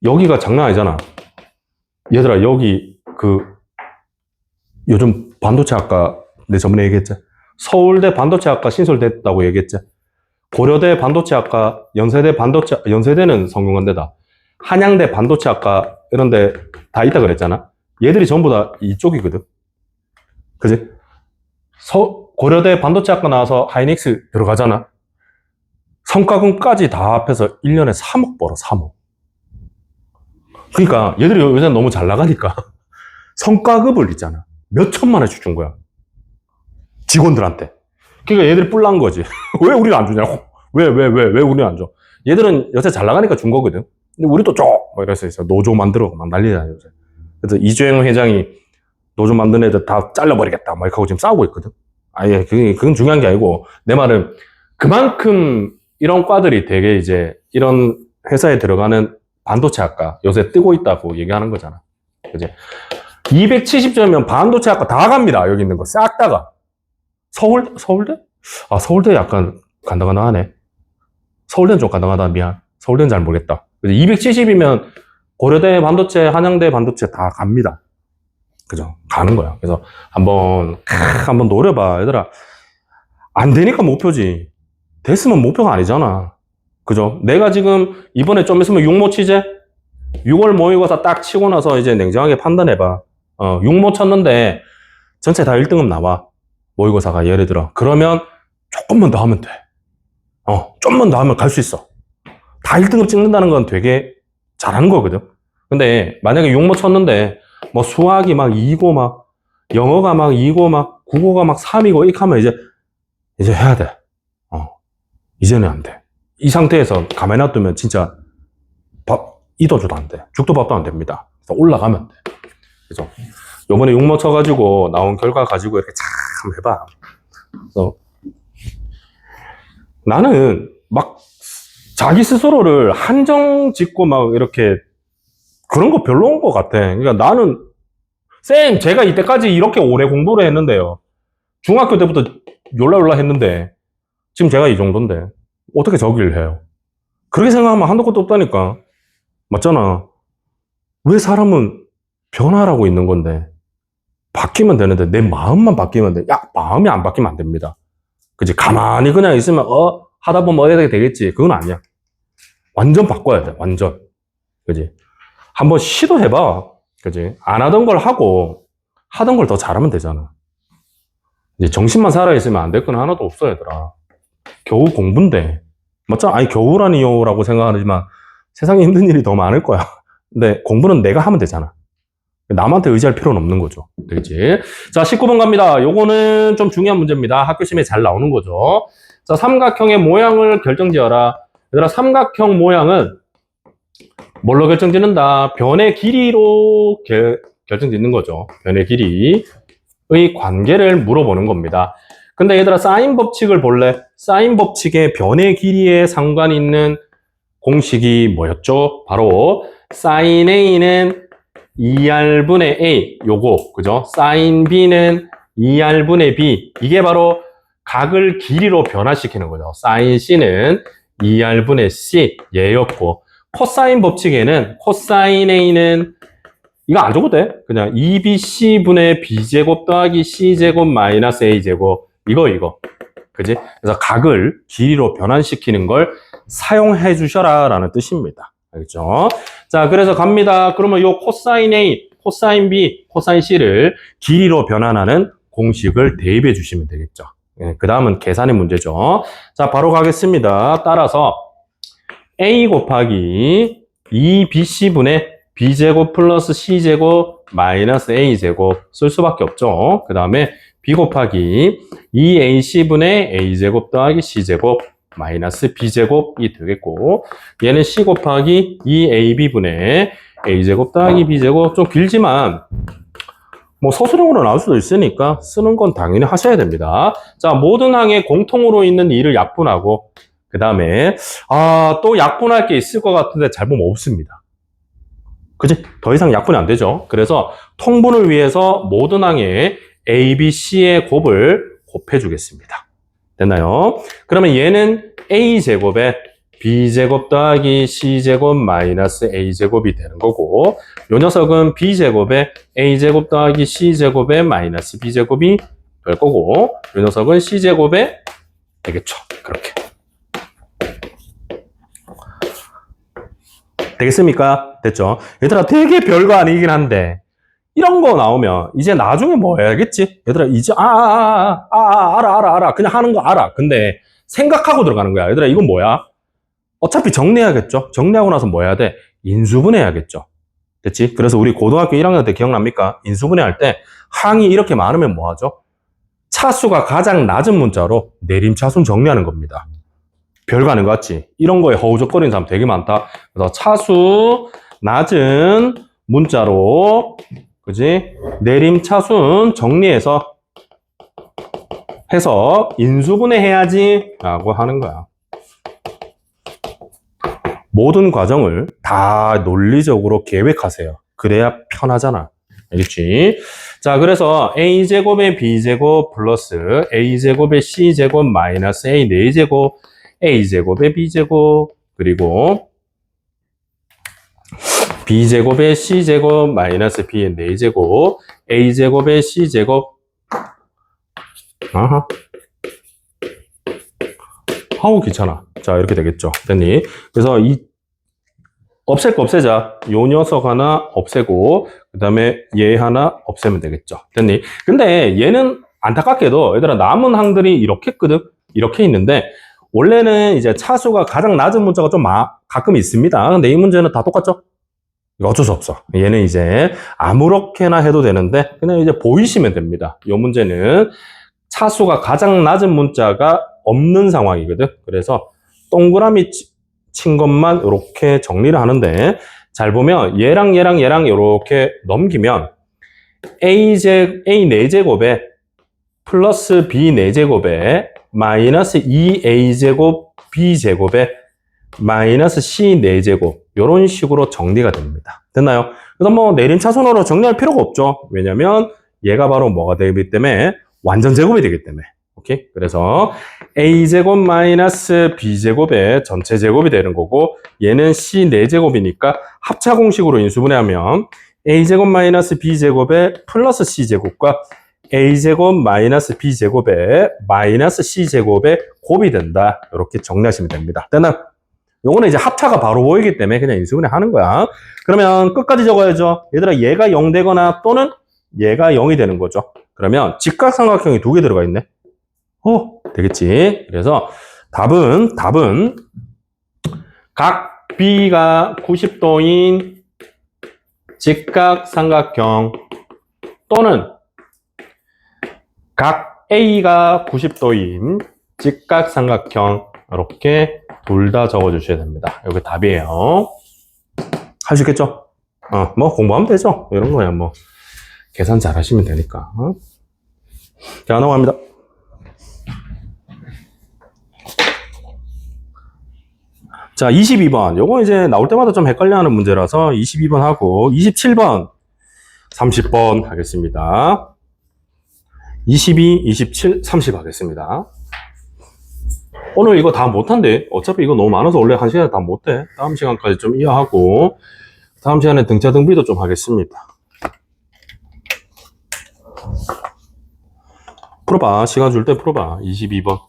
여기가 장난 아니잖아. 얘들아 여기 요즘 반도체학과 내 저번에 얘기했지? 서울대 반도체학과 신설됐다고 얘기했지? 고려대 반도체학과, 연세대는 성균관대다. 한양대 반도체학과 이런 데 다 있다 그랬잖아. 얘들이 전부 다 이쪽이거든. 그지? 고려대 반도체학과 나와서 하이닉스 들어가잖아. 성과금까지 다 합해서 1년에 3억 벌어, 3억. 그러니까 얘들이 요새 너무 잘 나가니까 성과급을 있잖아. 몇 천만 원씩 준 거야. 직원들한테. 그러니까 얘들이 뿔난 거지. 왜 우리는 안 주냐고. 왜 우리는 안 줘. 얘들은 요새 잘 나가니까 준 거거든. 근데 우리도 줘! 막 이래서 노조 만들어 막 난리잖아, 요새. 그래서 이주영 회장이 노조 만든 애들 다 잘라버리겠다. 막 이렇게 하고 지금 싸우고 있거든. 아예, 그건 중요한 게 아니고, 내 말은 그만큼 이런 과들이 되게 이제 이런 회사에 들어가는 반도체학과 요새 뜨고 있다고 얘기하는 거잖아. 그지? 270점이면 반도체학과 다 갑니다. 여기 있는 거 싹 다가. 서울대? 아, 서울대 약간 간당간당하네. 서울대는 좀 간당하다. 미안. 서울대는 잘 모르겠다. 270이면 고려대 반도체, 한양대 반도체 다 갑니다. 그죠? 가는 거야. 그래서 한번 노려봐. 얘들아. 안 되니까 목표지. 됐으면 목표가 아니잖아. 그죠? 내가 지금 이번에 좀 있으면 육모 치제? 6월 모의고사 딱 치고 나서 이제 냉정하게 판단해봐. 육모 쳤는데 전체 다 1등급 나와. 모의고사가 예를 들어. 그러면 조금만 더 하면 돼. 좀만 더 하면 갈 수 있어. 다 1등급 찍는다는 건 되게 잘하는 거거든. 근데 만약에 육모 쳤는데 뭐 수학이 막 2고 막 영어가 막 2고 막 국어가 막 3이고 이렇게 하면 이제 해야 돼. 이제는 안 돼. 이 상태에서 가만히 놔두면 진짜 이도저도 안 돼. 죽도 밥도 안 됩니다. 그래서 올라가면 돼. 그죠? 요번에 육모 쳐가지고 나온 결과 가지고 이렇게 참 해봐. 그래서 나는 막 자기 스스로를 한정 짓고 막 이렇게 그런 거 별로인 것 같아. 그러니까 나는 쌤, 제가 이때까지 이렇게 오래 공부를 했는데요. 중학교 때부터 열라 했는데 지금 제가 이 정도인데 어떻게 저기를 해요? 그렇게 생각하면 한도 끝도 없다니까. 맞잖아. 왜 사람은 변화라고 있는 건데 바뀌면 되는데 내 마음만 바뀌면 돼. 야, 마음이 안 바뀌면 안 됩니다. 그치? 가만히 그냥 있으면 하다 보면 어떻게 되겠지. 그건 아니야. 완전 바꿔야 돼. 완전. 그지? 한번 시도해봐. 그지? 안 하던 걸 하고 하던 걸 더 잘하면 되잖아. 이제 정신만 살아있으면 안 될 건 하나도 없어, 얘들아. 겨우 공부인데. 맞잖아. 아니, 겨우라니요라고 생각하지만 세상에 힘든 일이 더 많을 거야. 근데 공부는 내가 하면 되잖아. 남한테 의지할 필요는 없는 거죠. 되겠지? 자, 19번 갑니다. 요거는 좀 중요한 문제입니다. 학교 시험에 잘 나오는 거죠. 자, 삼각형의 모양을 결정지어라. 얘들아, 삼각형 모양은 뭘로 결정짓는다? 변의 길이로 결정짓는 거죠. 변의 길이의 관계를 물어보는 겁니다. 근데 얘들아, 사인 법칙을 볼래? 사인 법칙의 변의 길이에 상관이 있는 공식이 뭐였죠? 바로 sin A는 2R분의 A, 요거, 그죠? sin B는 2R분의 B. 이게 바로 각을 길이로 변화시키는 거죠. sin C는 2R분의 C, 얘였고, 코사인 법칙에는 코사인 A는 이거 안 줘도 돼. 그냥 2bc분의 b제곱 더하기 c제곱 마이너스 a제곱. 이거. 그지? 그래서 각을 길이로 변환시키는 걸 사용해 주셔라 라는 뜻입니다. 알겠죠? 자, 그래서 갑니다. 그러면 요 코사인 A, 코사인 B, 코사인 C를 길이로 변환하는 공식을 대입해 주시면 되겠죠. 그 다음은 계산의 문제죠. 자, 바로 가겠습니다. 따라서 A 곱하기 2BC분의 B제곱 플러스 C제곱 마이너스 A제곱 쓸 수밖에 없죠. 그 다음에 B 곱하기 2AC분의 A제곱 더하기 C제곱 마이너스 B제곱이 되겠고, 얘는 C 곱하기 2AB분의 A제곱 더하기 B제곱. 좀 길지만 뭐 서술형으로 나올 수도 있으니까 쓰는 건 당연히 하셔야 됩니다. 자, 모든 항에 공통으로 있는 일을 약분하고, 그 다음에 또 약분할 게 있을 것 같은데 잘 보면 없습니다. 그치? 더 이상 약분이 안 되죠. 그래서 통분을 위해서 모든 항에 A, B, C의 곱을 곱해 주겠습니다. 됐나요? 그러면 얘는 A제곱에 B제곱 더하기 C제곱 마이너스 A제곱이 되는 거고, 요 녀석은 B제곱에 A제곱 더하기 C제곱에 마이너스 B제곱이 될 거고, 요 녀석은 C제곱에 되겠죠. 그렇게. 되겠습니까? 됐죠? 얘들아, 되게 별거 아니긴 한데, 이런 거 나오면 이제 나중에 뭐 해야겠지? 얘들아, 이제 알아. 그냥 하는 거 알아. 근데 생각하고 들어가는 거야. 얘들아, 이건 뭐야? 어차피 정리해야겠죠? 정리하고 나서 뭐 해야 돼? 인수분해해야겠죠? 됐지? 그래서 우리 고등학교 1학년 때 기억납니까? 인수분해할 때 항이 이렇게 많으면 뭐 하죠? 차수가 가장 낮은 문자로 내림차순 정리하는 겁니다. 별거 아닌 것 같지? 이런 거에 허우적거리는 사람 되게 많다. 그래서 차수 낮은 문자로, 그지? 내림차순 정리해서 해서 인수분해 해야지 라고 하는 거야. 모든 과정을 다 논리적으로 계획하세요. 그래야 편하잖아. 알겠지? 자, 그래서 A제곱에 B제곱 플러스 A제곱에 C제곱 마이너스 A 4제곱, A제곱에 B제곱, 그리고 B제곱에 C제곱 마이너스 B의 4제곱, A제곱에 C제곱. 아우, 귀찮아. 자, 이렇게 되겠죠. 됐니? 그래서 없앨 거 없애자. 요 녀석 하나 없애고, 그 다음에 얘 하나 없애면 되겠죠. 됐니? 근데 얘는 안타깝게도 얘들아 남은 항들이 이렇게 있거든? 이렇게 있는데, 원래는 이제 차수가 가장 낮은 문자가 좀 가끔 있습니다. 근데 이 문제는 다 똑같죠? 이거 어쩔 수 없어. 얘는 이제 아무렇게나 해도 되는데, 그냥 이제 보이시면 됩니다. 이 문제는 차수가 가장 낮은 문자가 없는 상황이거든. 그래서 동그라미 친 것만 이렇게 정리를 하는데, 잘 보면 얘랑 이렇게 넘기면 A 4제곱에 플러스 B 4제곱에 마이너스 2A제곱 B제곱에 마이너스 C 4제곱 이런 식으로 정리가 됩니다. 됐나요? 그래서 뭐 내림차순으로 정리할 필요가 없죠. 왜냐면 얘가 바로 뭐가 되기 때문에 완전 제곱이 되기 때문에. 오케이? 그래서 A제곱 마이너스 B제곱의 전체 제곱이 되는 거고, 얘는 C 4제곱이니까 합차 공식으로 인수분해하면 A제곱 마이너스 B제곱의 플러스 C제곱과 A제곱 마이너스 B제곱의 마이너스 C제곱의 곱이 된다. 이렇게 정리하시면 됩니다. 됐나요? 요거는 이제 합차가 바로 보이기 때문에 그냥 인수분해 하는 거야. 그러면 끝까지 적어야죠. 얘들아, 얘가 0 되거나 또는 얘가 0이 되는 거죠. 그러면 직각삼각형이 2개 들어가 있네. 되겠지. 그래서 답은 각 B가 90도인 직각삼각형 또는 각 A가 90도인 직각삼각형, 이렇게 둘 다 적어주셔야 됩니다. 이게 답이에요. 할 수 있겠죠? 뭐 공부하면 되죠. 이런 거야 뭐 계산 잘 하시면 되니까. 자, 넘어갑니다. 자, 22번. 요거 이제 나올 때마다 좀 헷갈려하는 문제라서 22번 하고 27번, 30번 하겠습니다. 22, 27, 30 하겠습니다. 오늘 이거 다 못한대. 어차피 이거 너무 많아서 원래 1시간에 다 못해. 다음 시간까지 좀 이어하고 다음 시간에 등차등비도 좀 하겠습니다. 풀어봐. 시간 줄 때 풀어봐. 22번.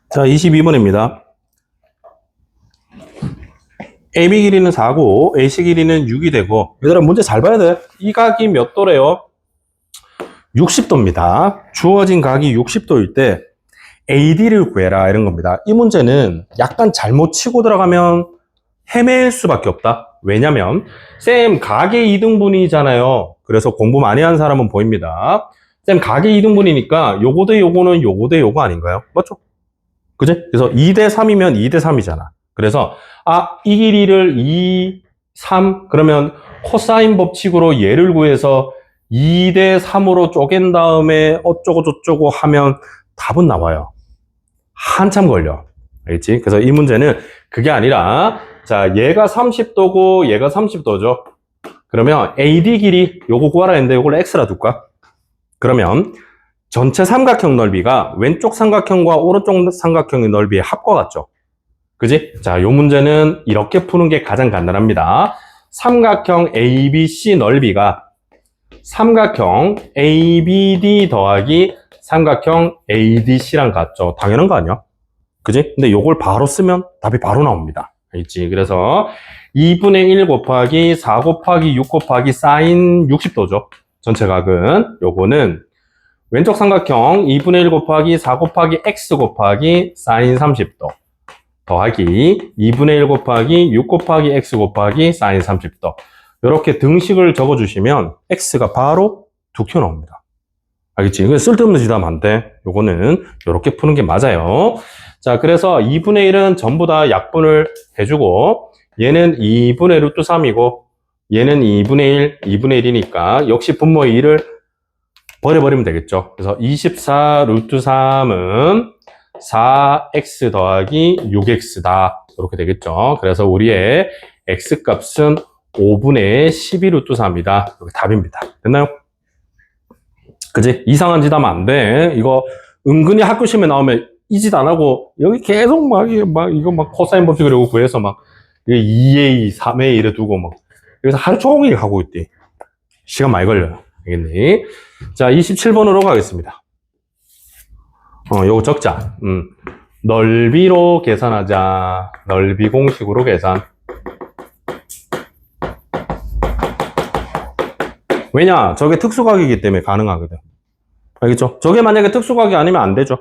자, 22번입니다. AB 길이는 4고 AC 길이는 6이 되고, 얘들아 문제 잘 봐야 돼. 이 각이 몇 도래요? 60도입니다. 주어진 각이 60도일 때 AD를 구해라 이런 겁니다. 이 문제는 약간 잘못 치고 들어가면 헤맬 수밖에 없다. 왜냐면 쌤 각의 2등분이잖아요. 그래서 공부 많이 한 사람은 보입니다. 쌤 각의 2등분이니까 요거 대 요거는 요거 대 요거 아닌가요? 맞죠? 그지? 그래서 2대 3이면 2대 3이잖아. 그래서 이 길이를 2, 3 그러면 코사인 법칙으로 얘를 구해서 2대 3으로 쪼갠 다음에 어쩌고 저쩌고 하면 답은 나와요. 한참 걸려. 알겠지? 그래서 이 문제는 그게 아니라 자, 얘가 30도고 얘가 30도죠. 그러면 AD 길이 요거 구하라 했는데 요걸 X라 둘까? 그러면 전체 삼각형 넓이가 왼쪽 삼각형과 오른쪽 삼각형의 넓이의 합과 같죠? 그지? 자, 요 문제는 이렇게 푸는 게 가장 간단합니다. 삼각형 ABC 넓이가 삼각형 ABD 더하기 삼각형 ADC랑 같죠? 당연한 거 아니야? 그지? 근데 요걸 바로 쓰면 답이 바로 나옵니다. 알겠지? 그래서 2분의 1 곱하기 4 곱하기 6 곱하기 사인 60도죠. 전체 각은 요거는 왼쪽 삼각형 2분의 1 곱하기 4 곱하기 x 곱하기 사인 30도 더하기 2분의 1 곱하기 6 곱하기 x 곱하기 사인 30도 이렇게 등식을 적어주시면 x가 바로 2표 나옵니다. 알겠지? 이거 쓸데없는 짓 하면 안 돼. 요거는 이렇게 푸는 게 맞아요. 자, 그래서 2분의 1은 전부 다 약분을 해주고 얘는 2분의 루트 3이고 얘는 2분의 1, 2분의 1이니까 역시 분모의 2를 버려버리면 되겠죠. 그래서 24 루트 3은 4x 더하기 6x다. 이렇게 되겠죠. 그래서 우리의 x값은 5분의 12 루트 3이다. 이렇게 답입니다. 됐나요? 그지? 이상한 짓 하면 안 돼. 이거 은근히 학교 시험에 나오면 이 짓 안 하고 여기 계속 이거 코사인 법칙을 구해서 2a, 3a 이래 두고 그래서 하루 종일 하고 있대. 시간 많이 걸려요. 알겠니? 자, 27번으로 가겠습니다. 요거 적자. 넓이로 계산하자. 넓이 공식으로 계산. 왜냐? 저게 특수각이기 때문에 가능하거든. 알겠죠? 저게 만약에 특수각이 아니면 안 되죠.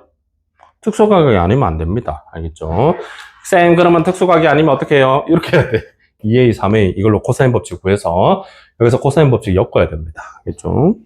특수각이 아니면 안 됩니다. 알겠죠? 쌤, 그러면 특수각이 아니면 어떻게 해요? 이렇게 해야 돼. 2a, 3a 이걸로 코사인 법칙 구해서 여기서 코사인 법칙 엮어야 됩니다. 알겠죠?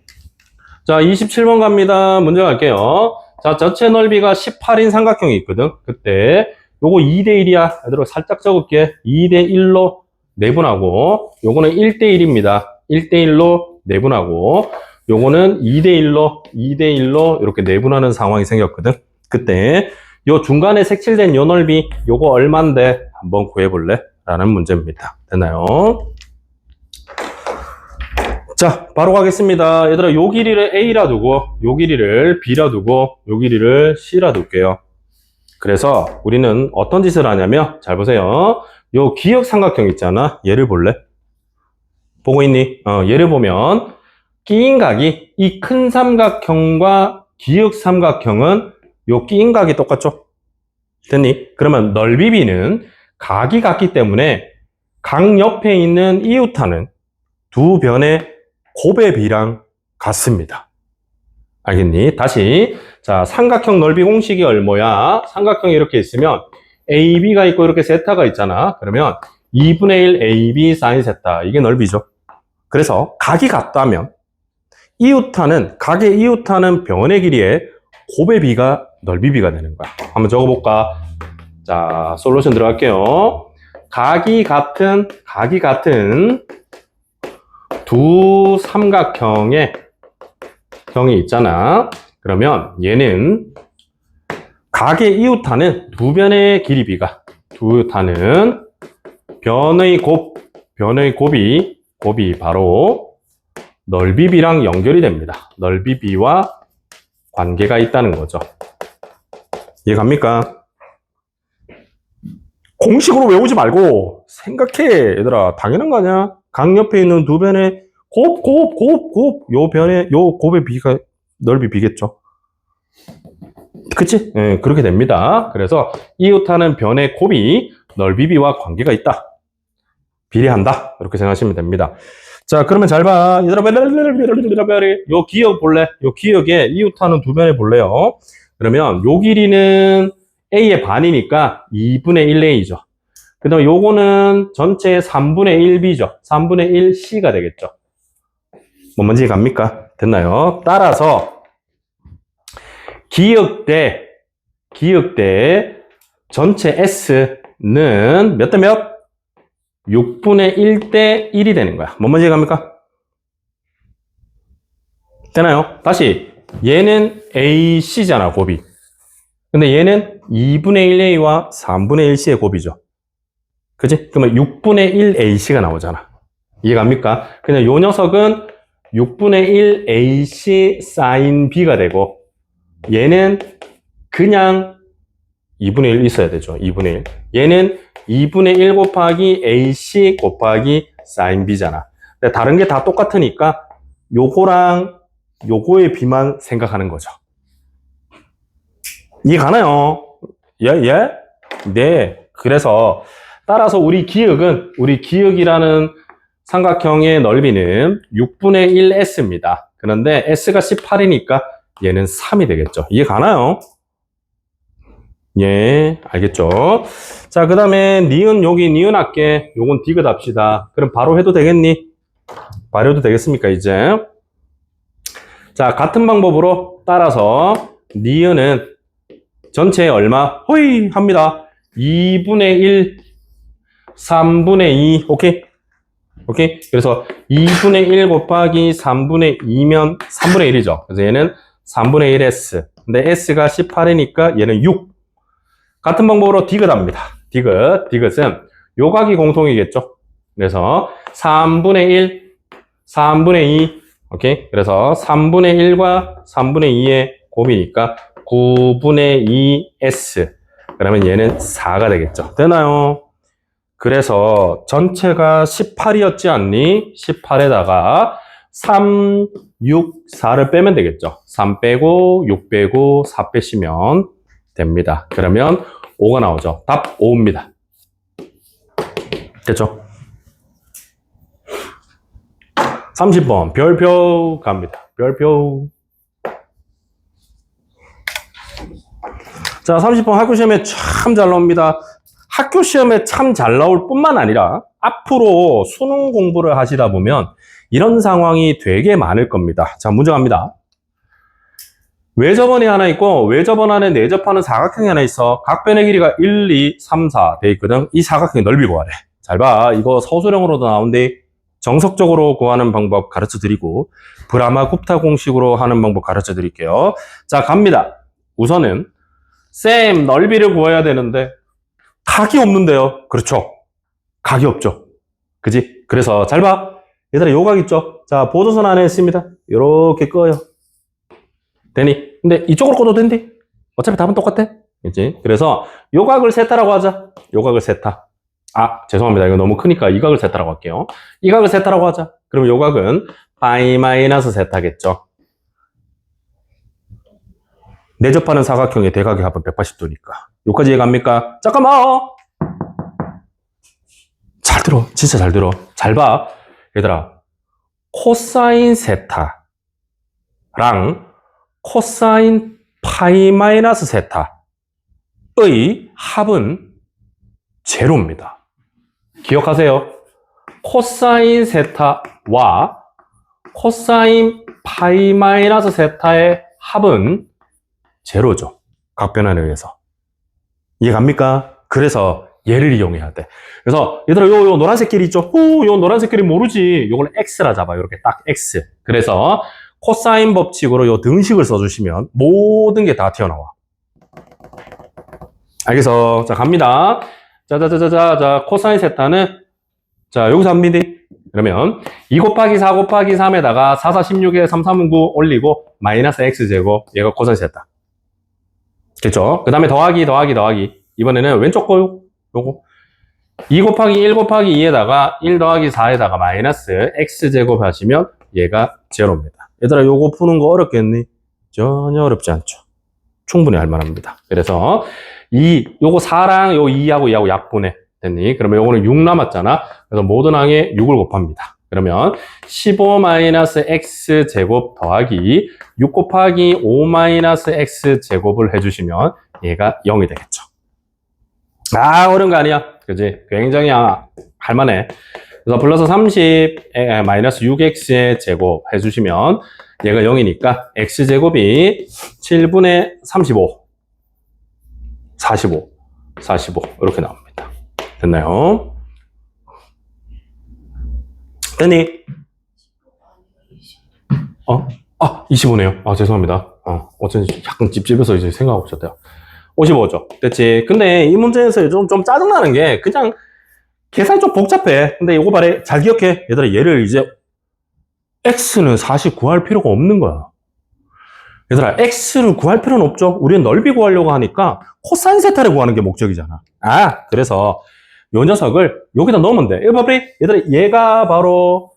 자, 27번 갑니다. 문제 갈게요. 자, 전체 넓이가 18인 삼각형이 있거든. 그때 요거 2대1이야. 얘들아 살짝 적을게. 2대1로 내분하고 요거는 1대1입니다. 1대1로 내분하고 요거는 2대1로 이렇게 내분하는 상황이 생겼거든. 그때 요 중간에 색칠된 요 넓이 요거 얼만데 한번 구해볼래? 라는 문제입니다. 됐나요? 자, 바로 가겠습니다. 얘들아, 요 길이를 A라 두고, 요 길이를 B라 두고, 요 길이를 C라 둘게요. 그래서 우리는 어떤 짓을 하냐면, 잘 보세요. 요 기역 삼각형 있잖아. 얘를 볼래? 보고 있니? 얘를 보면, 끼인 각이 이 큰 삼각형과 기역 삼각형은 요 끼인 각이 똑같죠? 됐니? 그러면 넓이 B는 각이 같기 때문에 각 옆에 있는 이웃하는 두 변의 곱의 B랑 같습니다. 알겠니? 다시. 자, 삼각형 넓이 공식이 얼마야? 삼각형이 이렇게 있으면 AB가 있고 이렇게 세타가 있잖아. 그러면 2분의 1 AB 사인 세타. 이게 넓이죠. 그래서 각이 같다면 각의 이웃하는 변의 길이의 곱의 B가 넓이 B가 되는 거야. 한번 적어볼까? 자, 솔루션 들어갈게요. 각이 같은 두 삼각형의 형이 있잖아. 그러면 얘는 각의 이웃하는 두 변의 길이 B가 이웃하는 변의 곱이 바로 넓이 B랑 연결이 됩니다. 넓이 B와 관계가 있다는 거죠. 이해갑니까? 공식으로 외우지 말고 생각해. 얘들아, 당연한 거 아니야? 각 옆에 있는 두 변의 요 변의, 요 곱의 B가 넓이 B겠죠? 그치? 네, 그렇게 됩니다. 그래서 이웃하는 변의 곱이 넓이 B와 관계가 있다. 비례한다. 이렇게 생각하시면 됩니다. 자, 그러면 잘 봐. 얘들아, 요 기역 볼래? 요 기역에 이웃하는 두 변의 볼래요? 그러면 요 길이는 A의 반이니까 2분의 1A죠. 그 다음에 요거는 전체의 3분의 1B죠. 3분의 1C가 되겠죠. 뭔지 갑니까? 됐나요? 따라서 기역대 전체 S는 몇 대 몇? 6분의 1대 1이 되는 거야. 뭔지 갑니까? 되나요? 다시 얘는 AC잖아, 곱이. 근데 얘는 2분의 1A와 3분의 1C의 곱이죠. 그치? 그러면 6분의 1AC가 나오잖아. 이해갑니까? 그냥 요 녀석은 6분의 1 AC sin B가 되고 얘는 그냥 2분의 1 있어야 되죠. 2분의 1. 얘는 2분의 1 곱하기 AC 곱하기 sin B잖아. 근데 다른 게 다 똑같으니까 요거랑 요거의 B만 생각하는 거죠. 이해 가나요? 예? 네. 그래서 따라서 우리 기역이라는 삼각형의 넓이는 6분의 1S입니다. 그런데 S가 18이니까 얘는 3이 되겠죠. 이해 가나요? 예, 알겠죠? 자, 그 다음에 니은 여기 니은 할게. 요건 디귿 합시다. 그럼 바로 해도 되겠니? 바로 해도 되겠습니까, 이제? 자, 같은 방법으로 따라서 니은은 전체에 얼마? 호이! 합니다. 2분의 1, 3분의 2, 오케이? 오케이? 그래서 2분의 1 곱하기 3분의 2면 3분의 1이죠. 그래서 얘는 3분의 1S. 근데 S가 18이니까 얘는 6. 같은 방법으로 디귿합니다. 디귿은 요각이 공통이겠죠. 그래서 3분의 1, 3분의 2, 오케이? 그래서 3분의 1과 3분의 2의 곱이니까 9분의 2S. 그러면 얘는 4가 되겠죠. 되나요? 그래서 전체가 18이었지 않니? 18에다가 3, 6, 4를 빼면 되겠죠. 3 빼고 6 빼고 4 빼시면 됩니다. 그러면 5가 나오죠. 답 5입니다. 됐죠? 30번 별표 갑니다. 별표. 자, 30번 학교 시험에 참 잘 나옵니다. 학교 시험에 참 잘 나올 뿐만 아니라 앞으로 수능 공부를 하시다 보면 이런 상황이 되게 많을 겁니다. 자, 문제 갑니다. 외접원이 하나 있고 외접원 안에 내접하는 사각형이 하나 있어. 각 변의 길이가 1, 2, 3, 4 돼 있거든. 이 사각형의 넓이 구하래. 잘 봐. 이거 서술형으로도 나오는데 정석적으로 구하는 방법 가르쳐 드리고 브라마 굽타 공식으로 하는 방법 가르쳐 드릴게요. 자, 갑니다. 우선은 쌤 넓이를 구해야 되는데 각이 없는데요. 그렇죠. 각이 없죠. 그지? 그래서 잘 봐. 얘들아 요 각 있죠? 자, 보조선 안에 있습니다. 요렇게 꺼요. 되니? 근데 이쪽으로 꺼도 된대. 어차피 답은 똑같아. 그치? 그래서 요 각을 세타라고 하자. 요 각을 세타. 아, 죄송합니다. 이거 너무 크니까 이 각을 세타라고 할게요. 이 각을 세타라고 하자. 그럼 요 각은 파이 마이너스 세타겠죠. 내접하는 사각형의 대각의 합은 180도니까. 여기까지 이해갑니까? 잠깐만! 잘 들어. 진짜 잘 들어. 잘 봐. 얘들아. 코사인 세타랑 코사인 파이 마이너스 세타의 합은 제로입니다. 기억하세요. 코사인 세타와 코사인 파이 마이너스 세타의 합은 제로죠. 각변환에 의해서. 이해갑니까? 그래서 얘를 이용해야 돼. 그래서 얘들아 요 노란색 길이 있죠? 요 노란색 길이 모르지. 요걸 x라 잡아. 이렇게 딱 x. 그래서 코사인 법칙으로 요 등식을 써주시면 모든 게 다 튀어나와. 알겠어. 자, 갑니다. 자, 코사인 세타는 자, 여기서 합니다. 그러면 2 곱하기 4 곱하기 3에다가 4, 4, 16에 3, 3, 9 올리고 마이너스 x제곱 얘가 코사인 세타. 됐죠? 그 다음에 더하기. 이번에는 왼쪽 거 요거 2 곱하기 1 곱하기 2에다가 1 더하기 4에다가 마이너스 x제곱 하시면 얘가 제로입니다. 얘들아 요거 푸는 거 어렵겠니? 전혀 어렵지 않죠. 충분히 할 만합니다. 그래서 요거 4랑 요 2하고 2하고 약분해. 됐니? 그러면 요거는 6 남았잖아. 그래서 모든 항에 6을 곱합니다. 그러면 15 마이너스 x 제곱 더하기 6 곱하기 5 마이너스 x 제곱을 해주시면 얘가 0이 되겠죠. 아, 어려운 거 아니야. 그지? 굉장히 할만해. 그래서 플러스 30 마이너스 6x의 제곱 해주시면 얘가 0이니까 x제곱이 7분의 35 45 이렇게 나옵니다. 됐나요? 됐니? 25네요. 아, 죄송합니다. 어쩐지 약간 찝찝해서 이제 생각하고 있었대요. 55죠. 됐지? 근데 이 문제에서 좀 짜증나는 게 그냥 계산이 좀 복잡해. 근데 이거 봐라. 잘 기억해. 얘들아, 얘를 이제 x는 사실 구할 필요가 없는 거야. 얘들아, x를 구할 필요는 없죠. 우리는 넓이 구하려고 하니까 코사인 세타를 구하는 게 목적이잖아. 그래서 요 녀석을 여기다 넣으면 돼. 이거 봐봐. 얘들아, 얘가 바로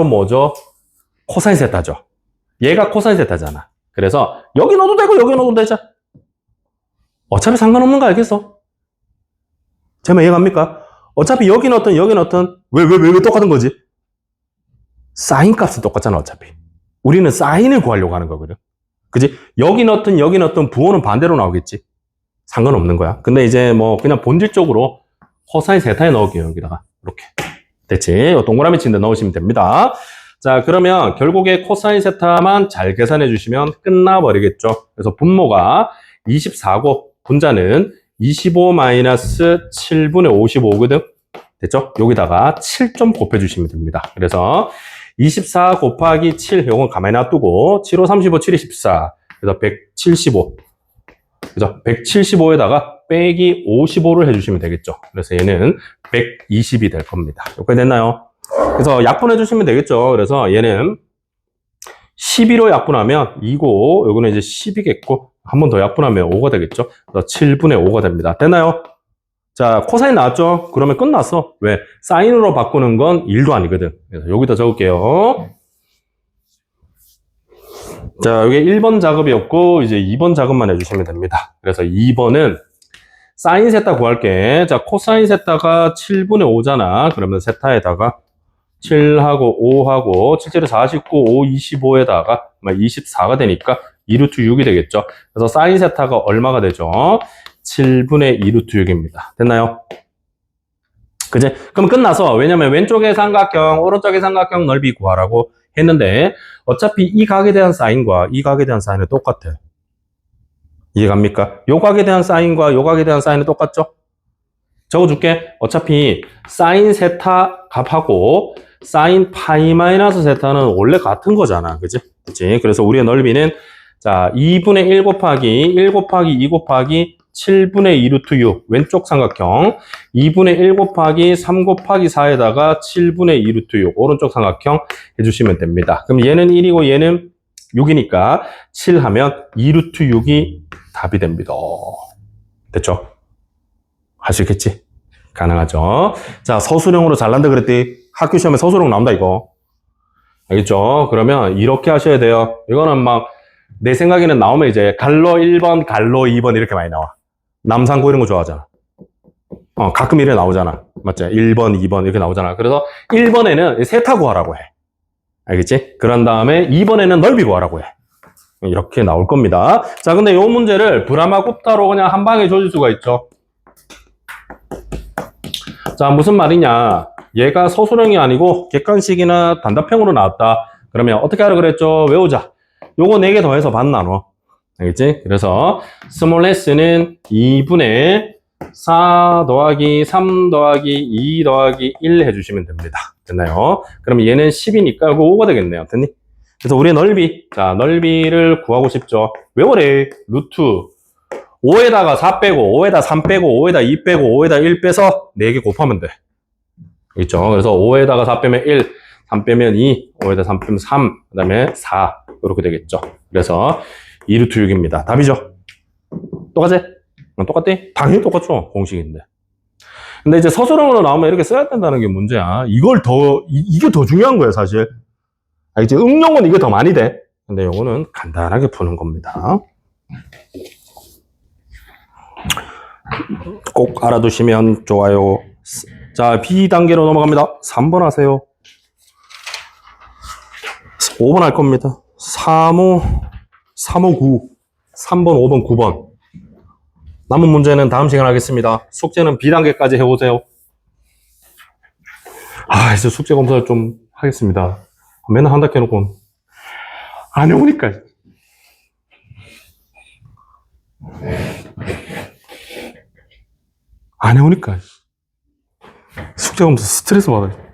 뭐죠? 코사인 세타죠. 얘가 코사인 세타잖아. 그래서 여기 넣어도 되고 여기 넣어도 되죠. 어차피 상관없는 거 알겠어? 제 말 이해갑니까? 어차피 여기 넣든 왜 똑같은 거지? 사인 값은 똑같잖아. 어차피 우리는 사인을 구하려고 하는 거거든. 그지? 여기 넣든 부호는 반대로 나오겠지. 상관없는 거야. 근데 이제 뭐 그냥 본질적으로 코사인 세타에 넣을게요. 여기다가 이렇게 됐지? 동그라미 치는데 넣으시면 됩니다. 자, 그러면 결국에 코사인 세타만 잘 계산해 주시면 끝나버리겠죠. 그래서 분모가 24고 분자는 25 마이너스 7분의 55거든. 됐죠? 여기다가 7 좀 곱해주시면 됩니다. 그래서 24 곱하기 7, 요건 가만히 놔두고 7, 5, 35, 7이 14. 그래서 175. 그죠? 175에다가 빼기 55를 해주시면 되겠죠. 그래서 얘는 120이 될 겁니다. 여기까지 됐나요? 그래서 약분해주시면 되겠죠. 그래서 얘는 12로 약분하면 2고, 여기는 이제 10이겠고, 한 번 더 약분하면 5가 되겠죠. 그래서 7분의 5가 됩니다. 됐나요? 자, 코사인 나왔죠? 그러면 끝났어. 왜? 사인으로 바꾸는 건 1도 아니거든. 그래서 여기다 적을게요. 자, 여기 1번 작업이었고, 이제 2번 작업만 해주시면 됩니다. 그래서 2번은 사인 세타 구할게. 자, 코사인 세타가 7분의 5잖아. 그러면 세타에다가 7하고 5하고 7, 7에 49, 5, 25에다가 24가 되니까 2루트 6이 되겠죠. 그래서 사인 세타가 얼마가 되죠? 7분의 2 루트 6입니다. 됐나요? 그지? 그럼 끝나서, 왜냐면 왼쪽의 삼각형, 오른쪽의 삼각형 넓이 구하라고 했는데, 어차피 이 각에 대한 사인과 이 각에 대한 사인은 똑같아요. 이해갑니까? 요 각에 대한 사인과 요 각에 대한 사인은 똑같죠? 적어줄게. 어차피 사인 세타 값하고 사인 파이 마이너스 세타는 원래 같은 거잖아. 그지? 그치? 그래서 우리의 넓이는 자, 2분의 1 곱하기 1 곱하기 2 곱하기 7분의 2 루트 6 왼쪽 삼각형 2분의 1 곱하기 3 곱하기 4에다가 7분의 2 루트 6 오른쪽 삼각형 해주시면 됩니다. 그럼 얘는 1이고 얘는 6이니까 7 하면 2 루트 6이 답이 됩니다. 됐죠? 할 수 있겠지? 가능하죠? 자, 서술형으로 잘난다 그랬더니 학교 시험에 서술형 나온다 이거. 알겠죠? 그러면 이렇게 하셔야 돼요. 이거는 막 내 생각에는 나오면 이제 갈로 1번, 갈로 2번 이렇게 많이 나와. 남상고 이런 거 좋아하잖아. 가끔 이래 나오잖아. 맞지? 1번, 2번 이렇게 나오잖아. 그래서 1번에는 세타 구하라고 해. 알겠지? 그런 다음에 2번에는 넓이 구하라고 해. 이렇게 나올 겁니다. 자, 근데 이 문제를 브라마 굽타로 그냥 한 방에 줘줄 수가 있죠. 자, 무슨 말이냐. 얘가 서술형이 아니고 객관식이나 단답형으로 나왔다. 그러면 어떻게 하라 그랬죠? 외우자. 요거 4개 더해서 반 나눠. 알겠지? 그래서 스몰 s는 2분의 4 더하기 3 더하기 2 더하기 1 해주시면 됩니다. 됐나요? 그럼 얘는 10이니까 그거 5가 되겠네요. 됐니? 그래서 우리의 넓이. 자, 넓이를 구하고 싶죠. 외워래. 루트 5에다가 4 빼고 5에다 3 빼고 5에다 2 빼고 5에다 1 빼서 4개 곱하면 돼. 있죠. 그래서 5에다가 4 빼면 1, 3 빼면 2, 5에다 3 빼면 3, 그 다음에 4 이렇게 되겠죠. 그래서 2루트 6입니다. 답이죠. 똑같지? 똑같대? 당연히 똑같죠. 공식인데. 근데 이제 서술형으로 나오면 이렇게 써야 된다는 게 문제야. 이게 더 중요한 거야, 사실. 알겠지? 응용은 이게 더 많이 돼. 근데 요거는 간단하게 푸는 겁니다. 꼭 알아두시면 좋아요. 자, B단계로 넘어갑니다. 3번 하세요. 5번 할 겁니다. 3호 9. 3번, 5번, 9번. 남은 문제는 다음 시간에 하겠습니다. 숙제는 B단계까지 해오세요. 이제 숙제 검사 좀 하겠습니다. 맨날 한다 해놓고 안 해오니까. 안 해오니까. 숙제 검사 스트레스 받아요.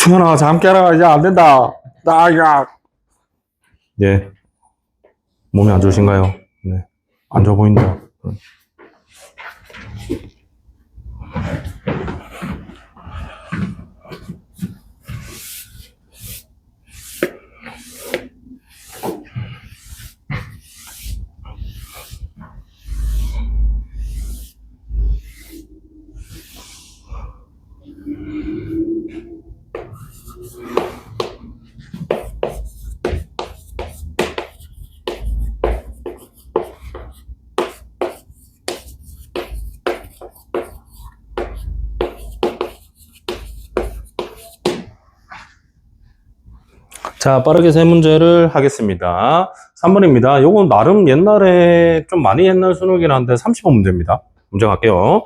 수현아, 잠 깨라. 이제 안 된다. 야. 예. 몸이 안 좋으신가요? 네. 안 좋아 보인다. 자, 빠르게 세 문제를 하겠습니다. 3번입니다. 요건 나름 옛날에 좀 많이 옛날 수능이긴 한데 30번 문제입니다. 문제 갈게요.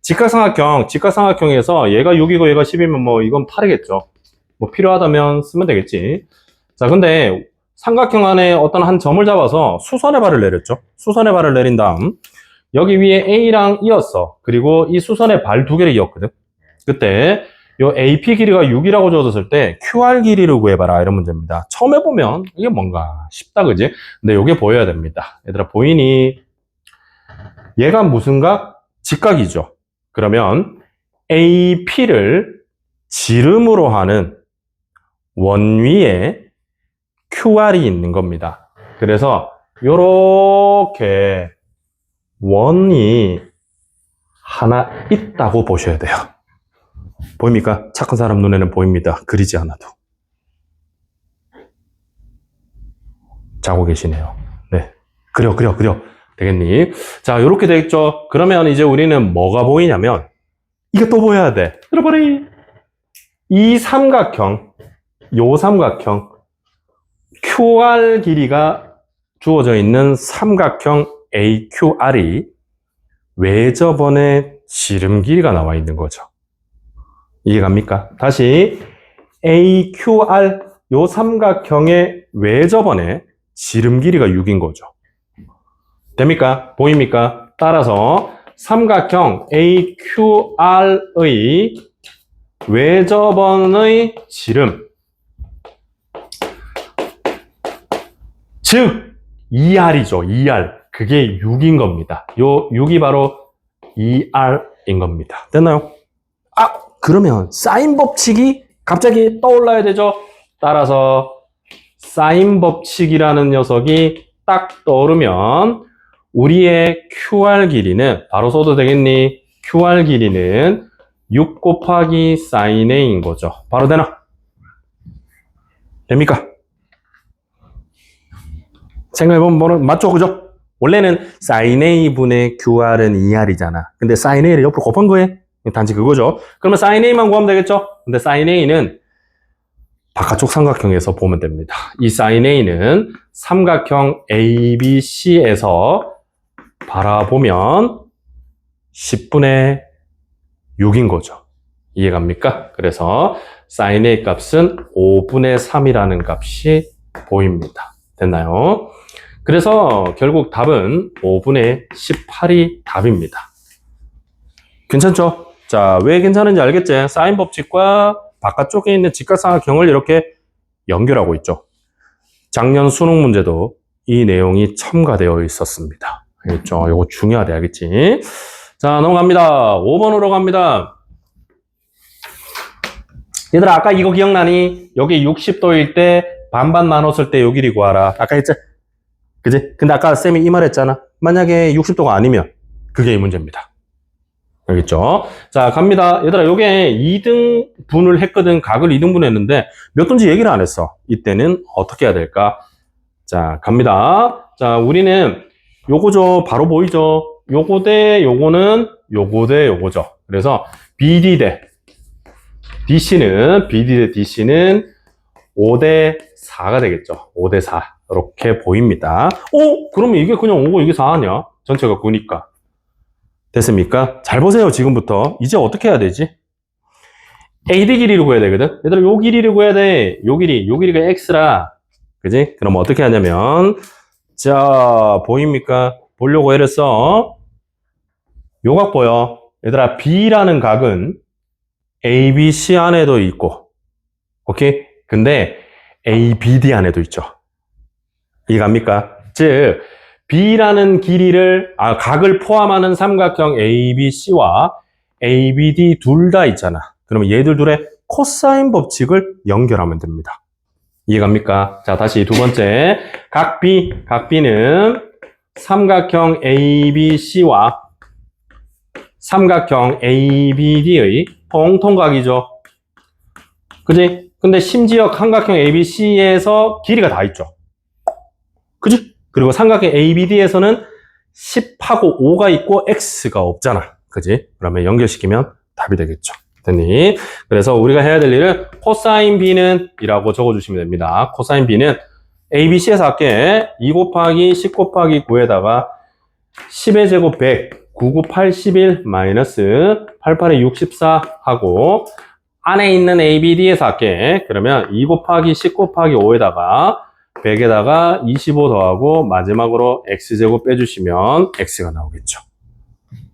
직각삼각형에서 얘가 6이고 얘가 10이면 뭐 이건 8이겠죠. 뭐 필요하다면 쓰면 되겠지. 자, 근데 삼각형 안에 어떤 한 점을 잡아서 수선의 발을 내렸죠. 수선의 발을 내린 다음 여기 위에 A랑 이었어. 그리고 이 수선의 발 두 개를 이었거든. 그때 요 AP 길이가 6이라고 줘뒀을 때 QR 길이를 구해봐라 이런 문제입니다. 처음 해보면 이게 뭔가 쉽다 그지? 근데 요게 보여야 됩니다. 얘들아 보이니? 얘가 무슨 각? 직각이죠. 그러면 AP를 지름으로 하는 원 위에 QR이 있는 겁니다. 그래서 요렇게 원이 하나 있다고 보셔야 돼요. 보입니까? 착한 사람 눈에는 보입니다. 그리지 않아도. 자고 계시네요. 네. 그려. 되겠니? 자, 요렇게 되겠죠? 그러면 이제 우리는 뭐가 보이냐면, 이게 또 보여야 돼. 들어버리! 이 삼각형, 요 삼각형, QR 길이가 주어져 있는 삼각형 AQR이 외접원의 지름 길이가 나와 있는 거죠. 이해갑니까? 다시 AQR 요 삼각형의 외접원의 지름 길이가 6인 거죠. 됩니까? 보입니까? 따라서 삼각형 AQR의 외접원의 지름 즉 ER이죠. ER. 그게 6인 겁니다. 요 6이 바로 ER인 겁니다. 됐나요? 아, 그러면 사인 법칙이 갑자기 떠올라야 되죠. 따라서 사인 법칙이라는 녀석이 딱 떠오르면 우리의 QR 길이는 바로 써도 되겠니? QR 길이는 6 곱하기 사인 A인 거죠. 바로 되나? 됩니까? 생각해보면 맞죠? 그죠? 원래는 사인 A분의 QR은 ER이잖아. 근데 사인 A를 옆으로 곱한 거예요. 단지 그거죠. 그러면 사인 A만 구하면 되겠죠? 근데 사인 A는 바깥쪽 삼각형에서 보면 됩니다. 이 사인 A는 삼각형 ABC에서 바라보면 10분의 6인 거죠. 이해갑니까? 그래서 사인 A 값은 5분의 3이라는 값이 보입니다. 됐나요? 그래서 결국 답은 5분의 18이 답입니다. 괜찮죠? 자, 왜 괜찮은지 알겠지? 사인 법칙과 바깥쪽에 있는 직각삼각형을 이렇게 연결하고 있죠. 작년 수능 문제도 이 내용이 첨가되어 있었습니다. 알겠죠? 이거 중요하대, 알겠지? 자, 넘어갑니다. 5번으로 갑니다. 얘들아, 아까 이거 기억나니? 여기 60도일 때 반반 나눴을 때 요 길이 구하라. 아까 했지? 그지? 근데 아까 쌤이 이 말 했잖아. 만약에 60도가 아니면 그게 이 문제입니다. 알겠죠? 자, 갑니다. 얘들아, 요게 2등분을 했거든. 각을 2등분 했는데 몇 도인지 얘기를 안 했어. 이때는 어떻게 해야 될까? 자, 갑니다. 자, 우리는 요거죠. 바로 보이죠? 요거 대 요거는 요거 대 요거죠. 그래서 BD 대 DC는 BD 대 DC는 5대 4가 되겠죠. 5대 4. 이렇게 보입니다. 그러면 이게 그냥 5고 이게 4 아니야? 전체가 9니까. 됐습니까? 잘 보세요, 지금부터. 이제 어떻게 해야 되지? AD 길이를 구해야 되거든? 얘들아, 요 길이를 구해야 돼. 요 길이가 X라. 그지? 그럼 어떻게 하냐면, 자, 보입니까? 보려고 애를 써. 요 각 보여. 얘들아, B라는 각은 ABC 안에도 있고, 오케이? 근데 ABD 안에도 있죠. 이해갑니까? 즉, B라는 각을 포함하는 삼각형 ABC와 ABD 둘 다 있잖아. 그러면 얘들 둘의 코사인 법칙을 연결하면 됩니다. 이해갑니까? 자, 다시 두 번째. 각 B는 삼각형 ABC와 삼각형 ABD의 통통각이죠. 그지? 근데 심지어 삼각형 ABC에서 길이가 다 있죠. 그지? 그리고 삼각형 ABD에서는 10하고 5가 있고 X가 없잖아. 그지? 그러면 연결시키면 답이 되겠죠. 됐니? 그래서 우리가 해야 될 일은 코사인 B는 이라고 적어주시면 됩니다. 코사인 B는 ABC에서 할게 2 곱하기 10 곱하기 9에다가 10의 제곱 100, 9, 9, 81 마이너스 88에 64 하고 안에 있는 ABD에서 할게. 그러면 2 곱하기 10 곱하기 5에다가 100에다가 25 더하고 마지막으로 X제곱 빼주시면 X가 나오겠죠.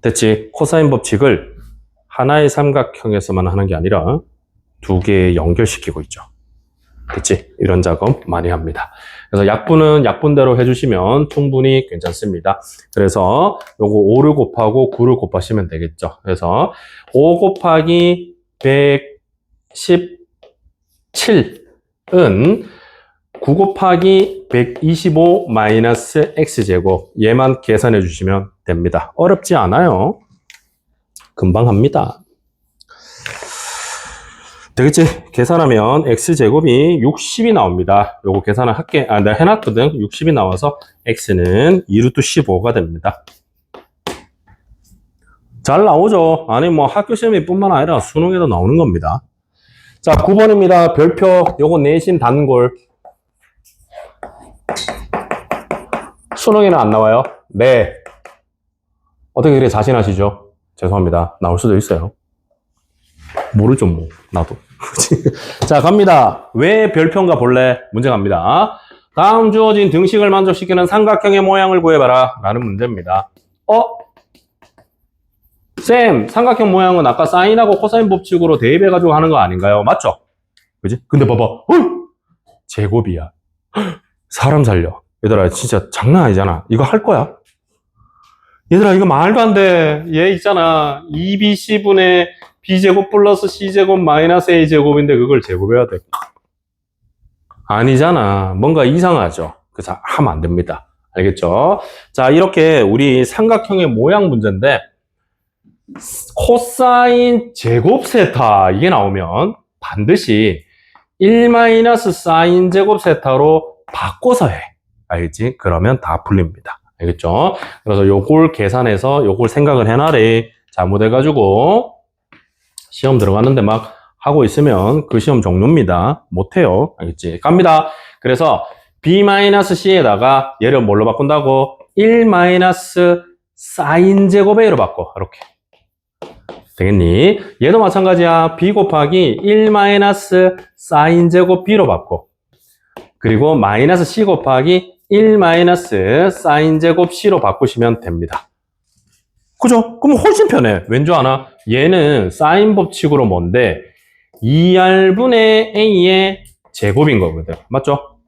됐지? 코사인 법칙을 하나의 삼각형에서만 하는 게 아니라 두 개에 연결시키고 있죠. 됐지? 이런 작업 많이 합니다. 그래서 약분은 약분대로 해주시면 충분히 괜찮습니다. 그래서 요거 5를 곱하고 9를 곱하시면 되겠죠. 그래서 5 곱하기 117은 9 곱하기 125 마이너스 X제곱 얘만 계산해 주시면 됩니다. 어렵지 않아요. 금방 합니다. 되겠지? 계산하면 X제곱이 60이 나옵니다. 요거 계산을 할게. 내가 해놨거든. 60이 나와서 X는 2루트 15가 됩니다. 잘 나오죠? 아니, 뭐 학교 시험이 뿐만 아니라 수능에도 나오는 겁니다. 자, 9번입니다. 별표, 요거 내신 단골. 수능에는 안 나와요? 네. 어떻게 그래 자신하시죠? 죄송합니다. 나올 수도 있어요. 모르죠, 뭐. 나도. 자, 갑니다. 왜 별표인가 볼래? 문제 갑니다. 다음 주어진 등식을 만족시키는 삼각형의 모양을 구해봐라. 라는 문제입니다. 쌤, 삼각형 모양은 아까 사인하고 코사인 법칙으로 대입해가지고 하는 거 아닌가요? 맞죠? 그지? 근데 봐봐. 제곱이야. 사람 살려. 얘들아, 진짜 장난 아니잖아. 이거 할 거야? 얘들아, 이거 말도 안 돼. 얘 있잖아. 2bc분의 b제곱 플러스 c제곱 마이너스 a제곱인데 그걸 제곱해야 돼. 아니잖아. 뭔가 이상하죠? 그래서 하면 안 됩니다. 알겠죠? 자, 이렇게 우리 삼각형의 모양 문제인데 코사인 제곱 세타 이게 나오면 반드시 1 마이너스 사인 제곱 세타로 바꿔서 해. 알겠지? 그러면 다 풀립니다. 알겠죠? 그래서 요걸 계산해서 요걸 생각을 해놔래. 잘못해가지고 시험 들어갔는데 막 하고 있으면 그 시험 종료입니다. 못해요. 알겠지? 갑니다. 그래서 b-c에다가 얘를 뭘로 바꾼다고? 1 마이너스 사인 제곱 a로 바꿔. 이렇게. 되겠니? 얘도 마찬가지야. b 곱하기 1 마이너스 사인 제곱 b로 바꿔. 그리고 마이너스 c 곱하기 1 마이너스 사인 제곱 c로 바꾸시면 됩니다. 그죠? 그럼 훨씬 편해. 왠지 아나? 얘는 사인 법칙으로 뭔데 2r분의 a의 제곱인 거거든. 맞죠?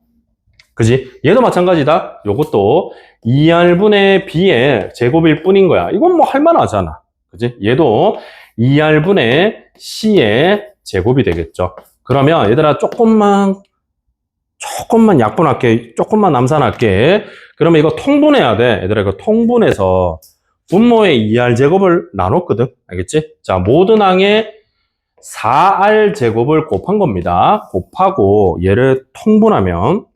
그지? 얘도 마찬가지다. 요것도 2r분의 b의 제곱일 뿐인 거야. 이건 뭐 할만하잖아. 그지? 얘도 2r분의 c의 제곱이 되겠죠. 그러면 얘들아 조금만 약분할게. 조금만 남산할게. 그러면 이거 통분해야 돼. 얘들아 이거 통분해서 분모의 2r제곱을 나눴거든. 알겠지? 자, 모든 항에 4r제곱을 곱한 겁니다. 곱하고 얘를 통분하면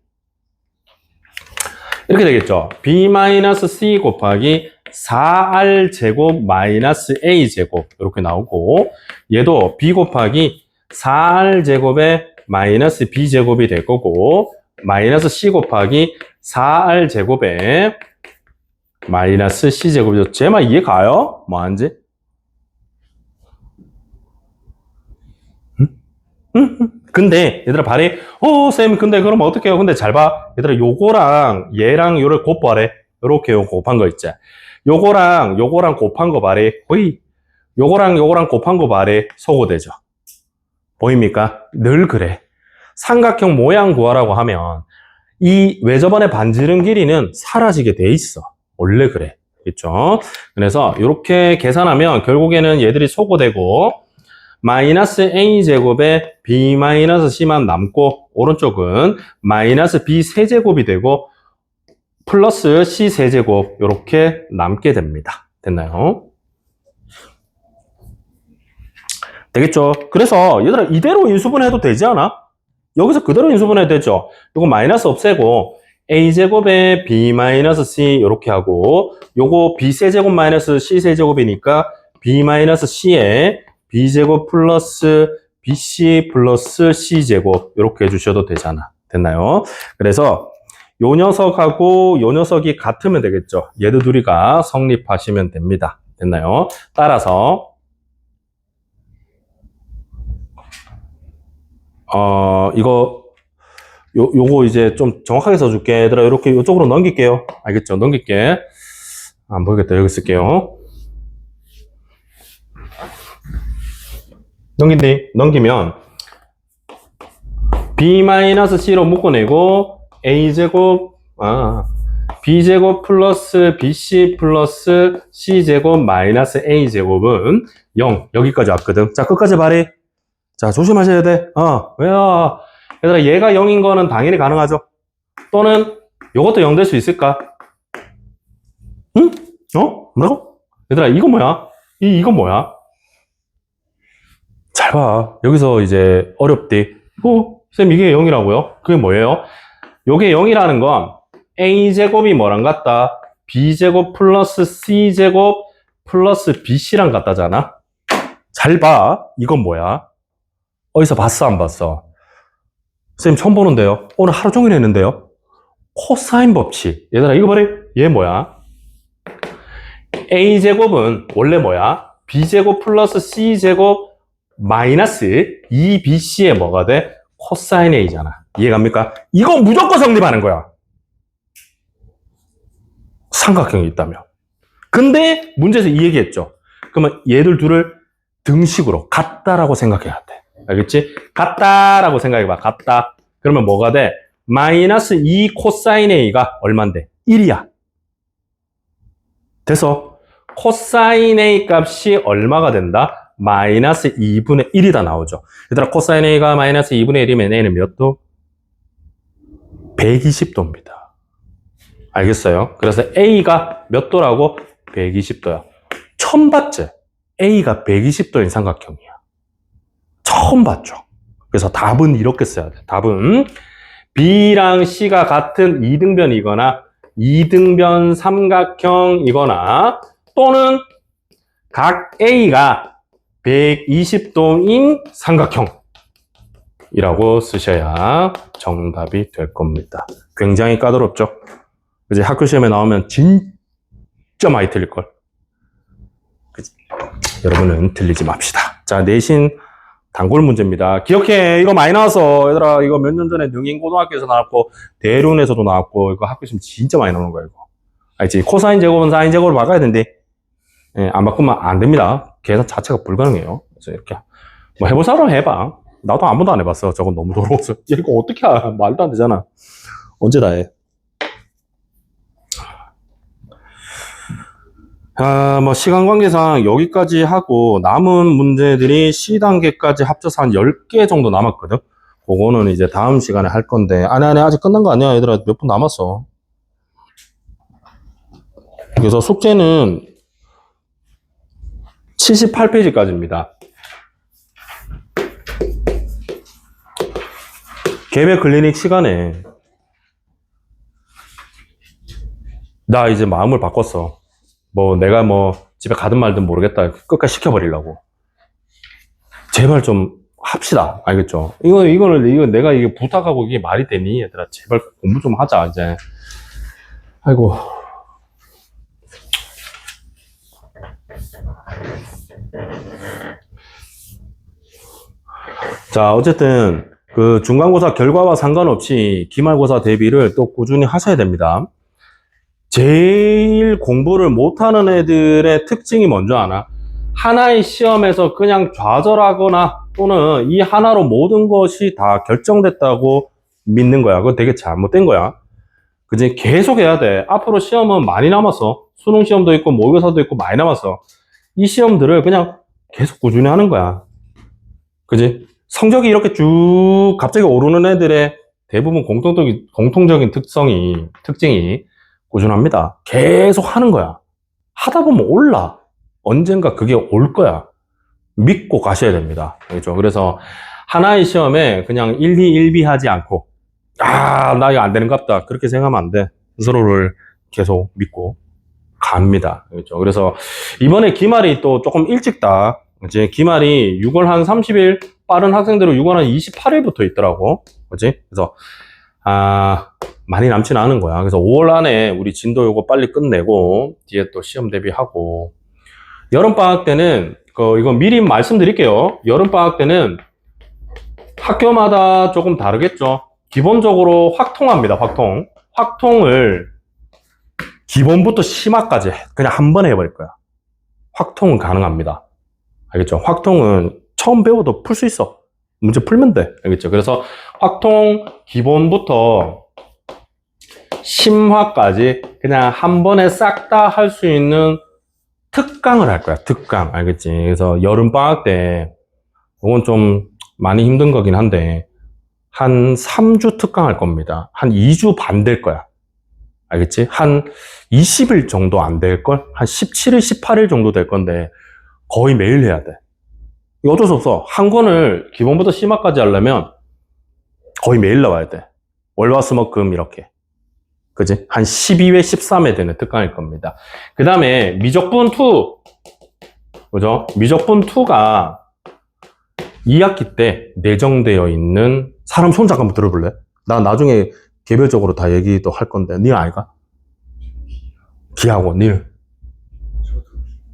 이렇게 되겠죠. b-c 곱하기 4r제곱 마이너스 a제곱 이렇게 나오고 얘도 b 곱하기 4r제곱에 마이너스 b제곱이 될 거고 마이너스 c 곱하기 4r제곱에 마이너스 c제곱이죠. 제 말 이해 가요? 뭐 하는지? 근데 얘들아 발이 쌤 근데 그럼 어떻게 해요? 근데 잘 봐. 얘들아 요거랑 얘랑 요를 곱하래. 요렇게 요 곱한 거 있지. 요거랑 곱한 거 말해. 거의 요거랑 곱한 거 말해. 소거되죠. 보입니까? 늘 그래. 삼각형 모양 구하라고 하면 이 외접안의 반지름 길이는 사라지게 돼 있어. 원래 그래. 그렇죠? 그래서 이렇게 계산하면 결국에는 얘들이 소거되고 마이너스 a제곱에 b-c만 남고 오른쪽은 마이너스 b 세제곱이 되고 플러스 c 세제곱 이렇게 남게 됩니다. 됐나요? 되겠죠? 그래서 얘들아 이대로 인수분해도 되지 않아? 여기서 그대로 인수분해도 되죠? 이거 마이너스 없애고 a제곱에 b-c 이렇게 하고 요거 b세제곱 마이너스 c세제곱이니까 b-c에 b제곱 플러스 bc 플러스 c제곱 이렇게 해주셔도 되잖아. 됐나요? 그래서 요 녀석하고 요 녀석이 같으면 되겠죠. 얘들 둘이가 성립하시면 됩니다. 됐나요? 따라서 요거 이제 좀 정확하게 써줄게. 얘들아, 이렇게 이쪽으로 넘길게요. 알겠죠? 넘길게. 안 보이겠다. 여기 쓸게요. 넘기면 b-c로 묶어내고 a제곱 b제곱 플러스 bc 플러스 c제곱 마이너스 a제곱은 0 여기까지 왔거든. 자, 끝까지 발휘. 자, 조심하셔야 돼. 왜요? 얘들아, 얘가 0인 거는 당연히 가능하죠. 또는 요것도 0 될 수 있을까? 응? 뭐라고? 얘들아, 이거 뭐야? 이거 뭐야? 잘 봐. 여기서 이제 어렵디. 쌤, 이게 0이라고요? 그게 뭐예요? 요게 0이라는 건 a제곱이 뭐랑 같다? b제곱 플러스 c제곱 플러스 bc랑 같다잖아? 잘 봐. 이건 뭐야? 어디서 봤어, 안 봤어? 쌤, 처음 보는데요? 오늘 하루 종일 했는데요? 코사인 법칙. 얘들아, 이거 봐라. 얘 뭐야? a제곱은 원래 뭐야? b제곱 플러스 c제곱 마이너스 2bc에 뭐가 돼? 코사인 a잖아. 이해갑니까? 이거 무조건 성립하는 거야. 삼각형이 있다면. 근데 문제에서 이 얘기했죠. 그러면 얘들 둘을 등식으로 같다라고 생각해야 돼. 알겠지? 같다라고 생각해봐. 같다. 그러면 뭐가 돼? 마이너스 2 코사인 A가 얼만데? 1이야. 돼서 코사인 A 값이 얼마가 된다? 마이너스 2분의 1이다 나오죠. 얘들아, 코사인 A가 마이너스 2분의 1이면 A는 몇 도? 120도입니다. 알겠어요? 그래서 A가 몇 도라고? 120도야. 처음 봤지? A가 120도인 삼각형이야. 처음 봤죠? 그래서 답은 이렇게 써야 돼. 답은 B랑 C가 같은 이등변이거나 이등변 삼각형이거나 또는 각 A가 120도인 삼각형이라고 쓰셔야 정답이 될 겁니다. 굉장히 까다롭죠? 이제 학교 시험에 나오면 진짜 많이 틀릴걸. 여러분은 틀리지 맙시다. 자, 내신 단골 문제입니다. 기억해. 이거 많이 나왔어. 얘들아, 이거 몇 년 전에 능인고등학교에서 나왔고, 대륜에서도 나왔고, 이거 학교 시험 진짜 많이 나오는 거야, 이거. 알지? 코사인 제곱은 사인 제곱을 바꿔야 된대. 예, 안 바꾸면 안 됩니다. 계산 자체가 불가능해요. 그래서 이렇게. 뭐 해볼 사람 해봐. 나도 한 번도 안 해봤어. 저건 너무 더러워서. 이거 어떻게 해? 말도 안 되잖아. 언제 다 해? 뭐 시간 관계상 여기까지 하고 남은 문제들이 C단계까지 합쳐서 한 10개 정도 남았거든. 그거는 이제 다음 시간에 할 건데 아니 아직 끝난 거 아니야. 얘들아, 몇 분 남았어. 그래서 숙제는 78페이지까지입니다. 계획 클리닉 시간에 나 이제 마음을 바꿨어. 뭐 내가 뭐 집에 가든 말든 모르겠다. 끝까지 시켜버리려고. 제발 좀 합시다. 알겠죠? 이거 내가 이게 부탁하고 이게 말이 되니? 얘들아, 제발 공부 좀 하자, 이제. 아이고. 자, 어쨌든 그 중간고사 결과와 상관없이 기말고사 대비를 또 꾸준히 하셔야 됩니다. 제일 공부를 못하는 애들의 특징이 뭔지 아나? 하나의 시험에서 그냥 좌절하거나 또는 이 하나로 모든 것이 다 결정됐다고 믿는 거야. 그거 되게 잘못된 거야. 그지? 계속 해야 돼. 앞으로 시험은 많이 남았어. 수능 시험도 있고 모의고사도 있고 많이 남았어. 이 시험들을 그냥 계속 꾸준히 하는 거야. 그지? 성적이 이렇게 쭉 갑자기 오르는 애들의 대부분 공통적인 특징이 꾸준합니다. 계속 하는 거야. 하다 보면 올라. 언젠가 그게 올 거야. 믿고 가셔야 됩니다. 그렇죠? 그래서 하나의 시험에 그냥 1, 2, 1비 하지 않고 나 이거 안 되는갑다. 그렇게 생각하면 안 돼. 서로를 계속 믿고 갑니다. 그렇죠? 그래서 이번에 기말이 또 조금 일찍 다 이제 기말이 6월 한 30일, 빠른 학생들은 6월 한 28일부터 있더라고. 그치? 그래서, 많이 남지는 않은 거야. 그래서 5월 안에 우리 진도 요거 빨리 끝내고, 뒤에 또 시험 대비하고, 여름방학 때는, 이건 미리 말씀드릴게요. 여름방학 때는 학교마다 조금 다르겠죠. 기본적으로 확통합니다, 확통. 확통을 기본부터 심화까지 그냥 한 번에 해버릴 거야. 확통은 가능합니다. 알겠죠? 확통은 처음 배워도 풀 수 있어. 문제 풀면 돼. 알겠죠? 그래서 확통 기본부터 심화까지 그냥 한 번에 싹 다 할 수 있는 특강을 할 거야. 특강. 알겠지? 그래서 여름방학 때 이건 좀 많이 힘든 거긴 한데 한 3주 특강 할 겁니다. 한 2주 반 될 거야. 알겠지? 한 20일 정도 안 될걸? 한 17일, 18일 정도 될 건데 거의 매일 해야 돼. 이거 어쩔 수 없어. 한 권을 기본부터 심화까지 하려면 거의 매일 나와야 돼. 월화수목금 이렇게. 그지? 한 12회, 13회 되는 특강일 겁니다. 그 다음에 미적분2. 그죠? 미적분2가 2학기 때 내정되어 있는 사람 손 잠깐만 들어볼래? 나 나중에 개별적으로 다 얘기도 할 건데, 니 아이가? 기하고, 니는?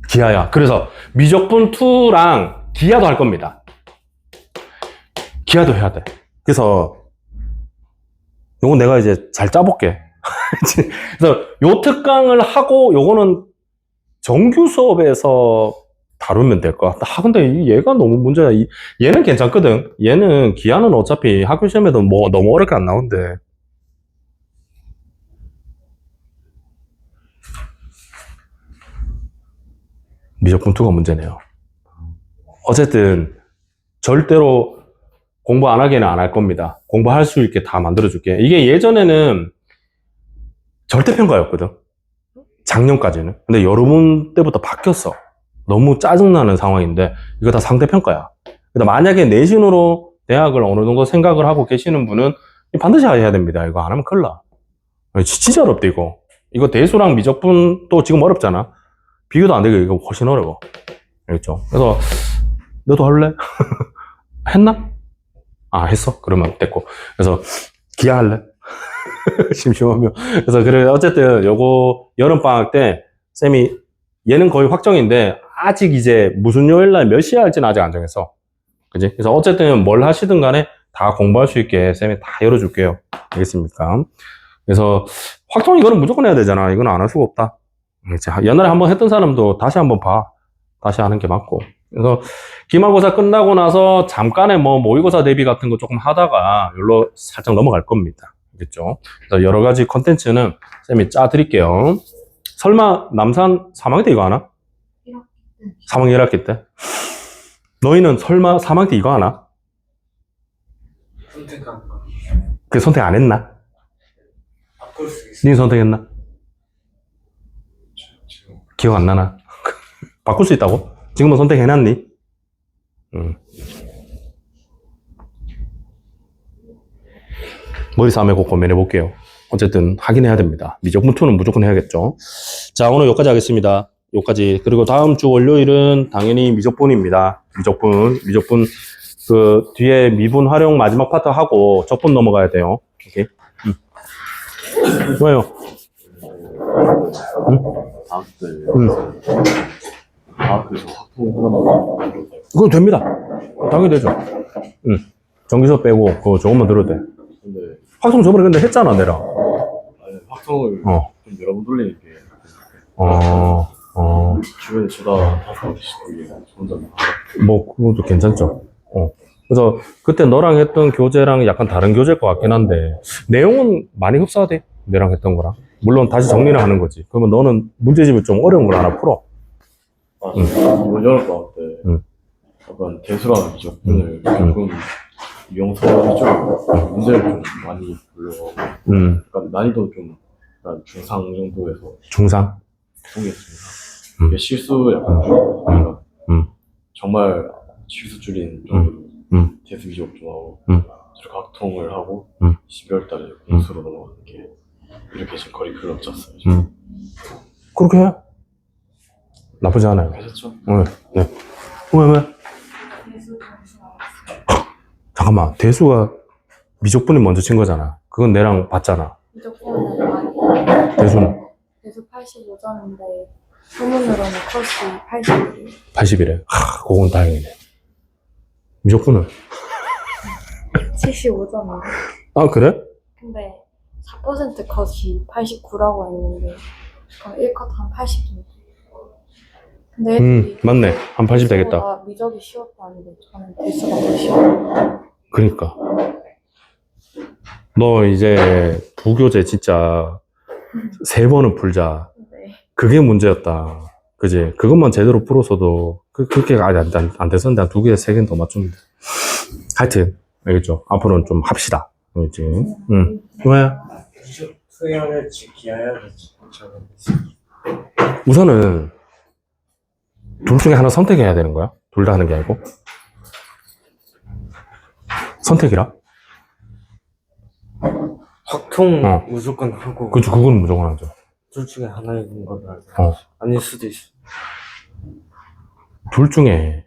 기하야. 그래서 미적분2랑 기하도 할 겁니다. 기하도 해야 돼. 그래서 요건 내가 이제 잘 짜볼게. 그래서 요 특강을 하고 요거는 정규 수업에서 다루면 될 것 같다. 근데 얘가 너무 문제야. 얘는 괜찮거든. 얘는 기하는 어차피 학교 시험에도 뭐 너무 어렵게 안 나오는데. 미적분2가 문제네요. 어쨌든 절대로 공부 안 하게는 안 할 겁니다. 공부할 수 있게 다 만들어줄게. 이게 예전에는 절대평가였거든. 작년까지는. 근데 여러분 때부터 바뀌었어. 너무 짜증나는 상황인데 이거 다 상대평가야. 그러니까 만약에 내신으로 대학을 어느 정도 생각을 하고 계시는 분은 반드시 해야 됩니다. 이거 안 하면 큰일 나. 진짜 어렵다 이거. 이거 대수랑 미적분도 지금 어렵잖아. 비교도 안 되고 이거 훨씬 어려워. 알겠죠? 그래서 너도 할래? 했나? 했어? 그러면 됐고. 그래서 기하 할래? 심심하면. 그래서 그래 어쨌든 요거 여름방학 때 쌤이 얘는 거의 확정인데 아직 이제 무슨 요일날 몇 시에 할지는 아직 안 정했어. 그지? 그래서 어쨌든 뭘 하시든 간에 다 공부할 수 있게 쌤이 다 열어줄게요. 알겠습니까? 그래서 확정 이거는 무조건 해야 되잖아. 이건 안 할 수가 없다. 옛날에 한번 했던 사람도 다시 한번 봐. 다시 하는 게 맞고. 그래서 기말고사 끝나고 나서 잠깐의 모의고사 대비 같은 거 조금 하다가 여기로 살짝 넘어갈 겁니다. 알겠죠? 그래서 여러 가지 컨텐츠는 쌤이 짜 드릴게요. 설마 남산 3학기 때 이거 하나? 3학기 1학기 때? 너희는 설마 3학기 때 이거 하나? 선택한 거. 그 선택 안 했나? 바꿀 수 있어. 니 선택했나? 지금 기억 안 나나? 바꿀 수 있다고? 지금은 선택해놨니? 머리 싸매고 고민해 볼게요. 어쨌든 하긴 해야 됩니다. 미적분2는 무조건 해야겠죠. 자, 오늘 여기까지 하겠습니다. 여기까지. 그리고 다음 주 월요일은 당연히 미적분입니다. 미적분 그 뒤에 미분 활용 마지막 파트 하고 적분 넘어가야 돼요. 오케이. 좋아요. 다음 때 그래서 확통 하나만 그거 됩니다. 당연히 되죠. 정기수업 빼고 그거 조금만 들어도 돼. 근데 확통 저번에 근데 했잖아, 내가. 확통을 좀 여러 번 돌리는 게 주변에 쳐다 다섯 번씩 혼자 뭐, 그것도 괜찮죠. 그래서 그때 너랑 했던 교재랑 약간 다른 교재일 것 같긴 한데, 내용은 많이 흡사하대. 내랑 했던 거랑. 물론 다시 정리를 하는 거지. 그러면 너는 문제집을 좀 어려운 걸 하나 풀어. 이번 여름방학 때 약간 대수랑 미적분을 조금 유형서 쪽 문제를 좀 많이 불러가고 약간 난이도 좀 약간 중상 정도에서 중상? 통계 중상 이게 실수 약간 좀 약간 정말 실수 줄인 정도로 대수 미적 좀 하고 저렇게 학통을 하고 12월 달에 공수로 넘어가는 게 이렇게 지금 커리큘럼 짰어요. 그렇게 해. 나쁘지 않아요. 하셨죠? 네. 왜? 잠깐만, 대수가 미적분이 먼저 친 거잖아. 그건 내랑 봤잖아. 무조건은 많이. 대수는 그래서 85점인데 소문으로는 컷이 80이에요. 80이래. 그건 다행이네. 미적분은? 75점인데. 아, 그래? 근데 4% 컷이 89라고 했는데 그럼 1컷 한 80인데. 근데 애들이 맞네. 한 80 되겠다. 대수보다 미적이 쉬웠다는데 저는 대수가 더 쉬워요. 그러니까. 너 이제 부교재 진짜 3번은 풀자. 네. 그게 문제였다. 그지? 그것만 제대로 풀었어도 그렇게 안 됐었는데 한 2개, 3개는 더 맞췄는데. 하여튼 알겠죠? 앞으로는 좀 합시다. 알겠지? 응. 왜? 수행을 지켜야지. 저는 우선은 둘 중에 하나 선택해야 되는 거야? 둘 다 하는 게 아니고? 선택이라? 확통 어. 무조건 하고 그치, 그건 무조건 하죠. 둘 중에 하나인 걸로 알고 어. 아닐 수도 있어. 둘 중에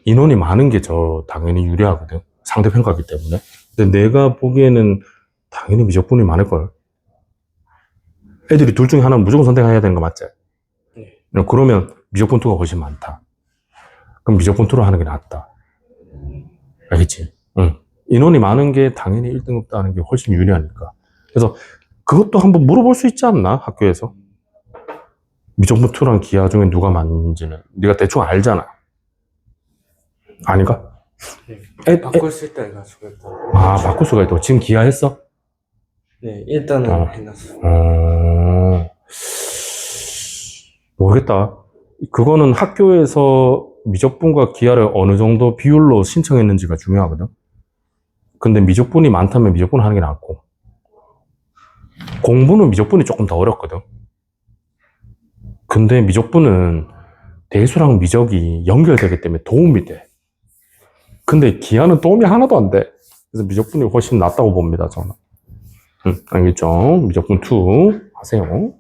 인원이 많은 게 당연히 유리하거든. 상대평가기 때문에. 근데 내가 보기에는 당연히 미적분이 많을걸. 애들이 둘 중에 하나는 무조건 선택해야 되는 거 맞지? 네. 그러면 미적분 2가 훨씬 많다. 그럼 미적분 2로 하는 게 낫다. 알겠지? 응. 인원이 많은 게 당연히 1등급 따는 게 훨씬 유리하니까. 그래서 그것도 한번 물어볼 수 있지 않나? 학교에서. 미적분 2랑 기하 중에 누가 많은지는 네가 대충 알잖아. 아닌가? 바꿀 수 있다 해가지고 일단. 바꿀 수가 있다고. 지금 기하했어? 네, 일단은 어. 해놨어. 모르겠다. 그거는 학교에서 미적분과 기하를 어느 정도 비율로 신청했는지가 중요하거든. 근데 미적분이 많다면 미적분 하는 게 낫고. 공부는 미적분이 조금 더 어렵거든. 근데 미적분은 대수랑 미적이 연결되기 때문에 도움이 돼. 근데 기하는 도움이 하나도 안 돼. 그래서 미적분이 훨씬 낫다고 봅니다, 저는. 알겠죠? 미적분 2 하세요.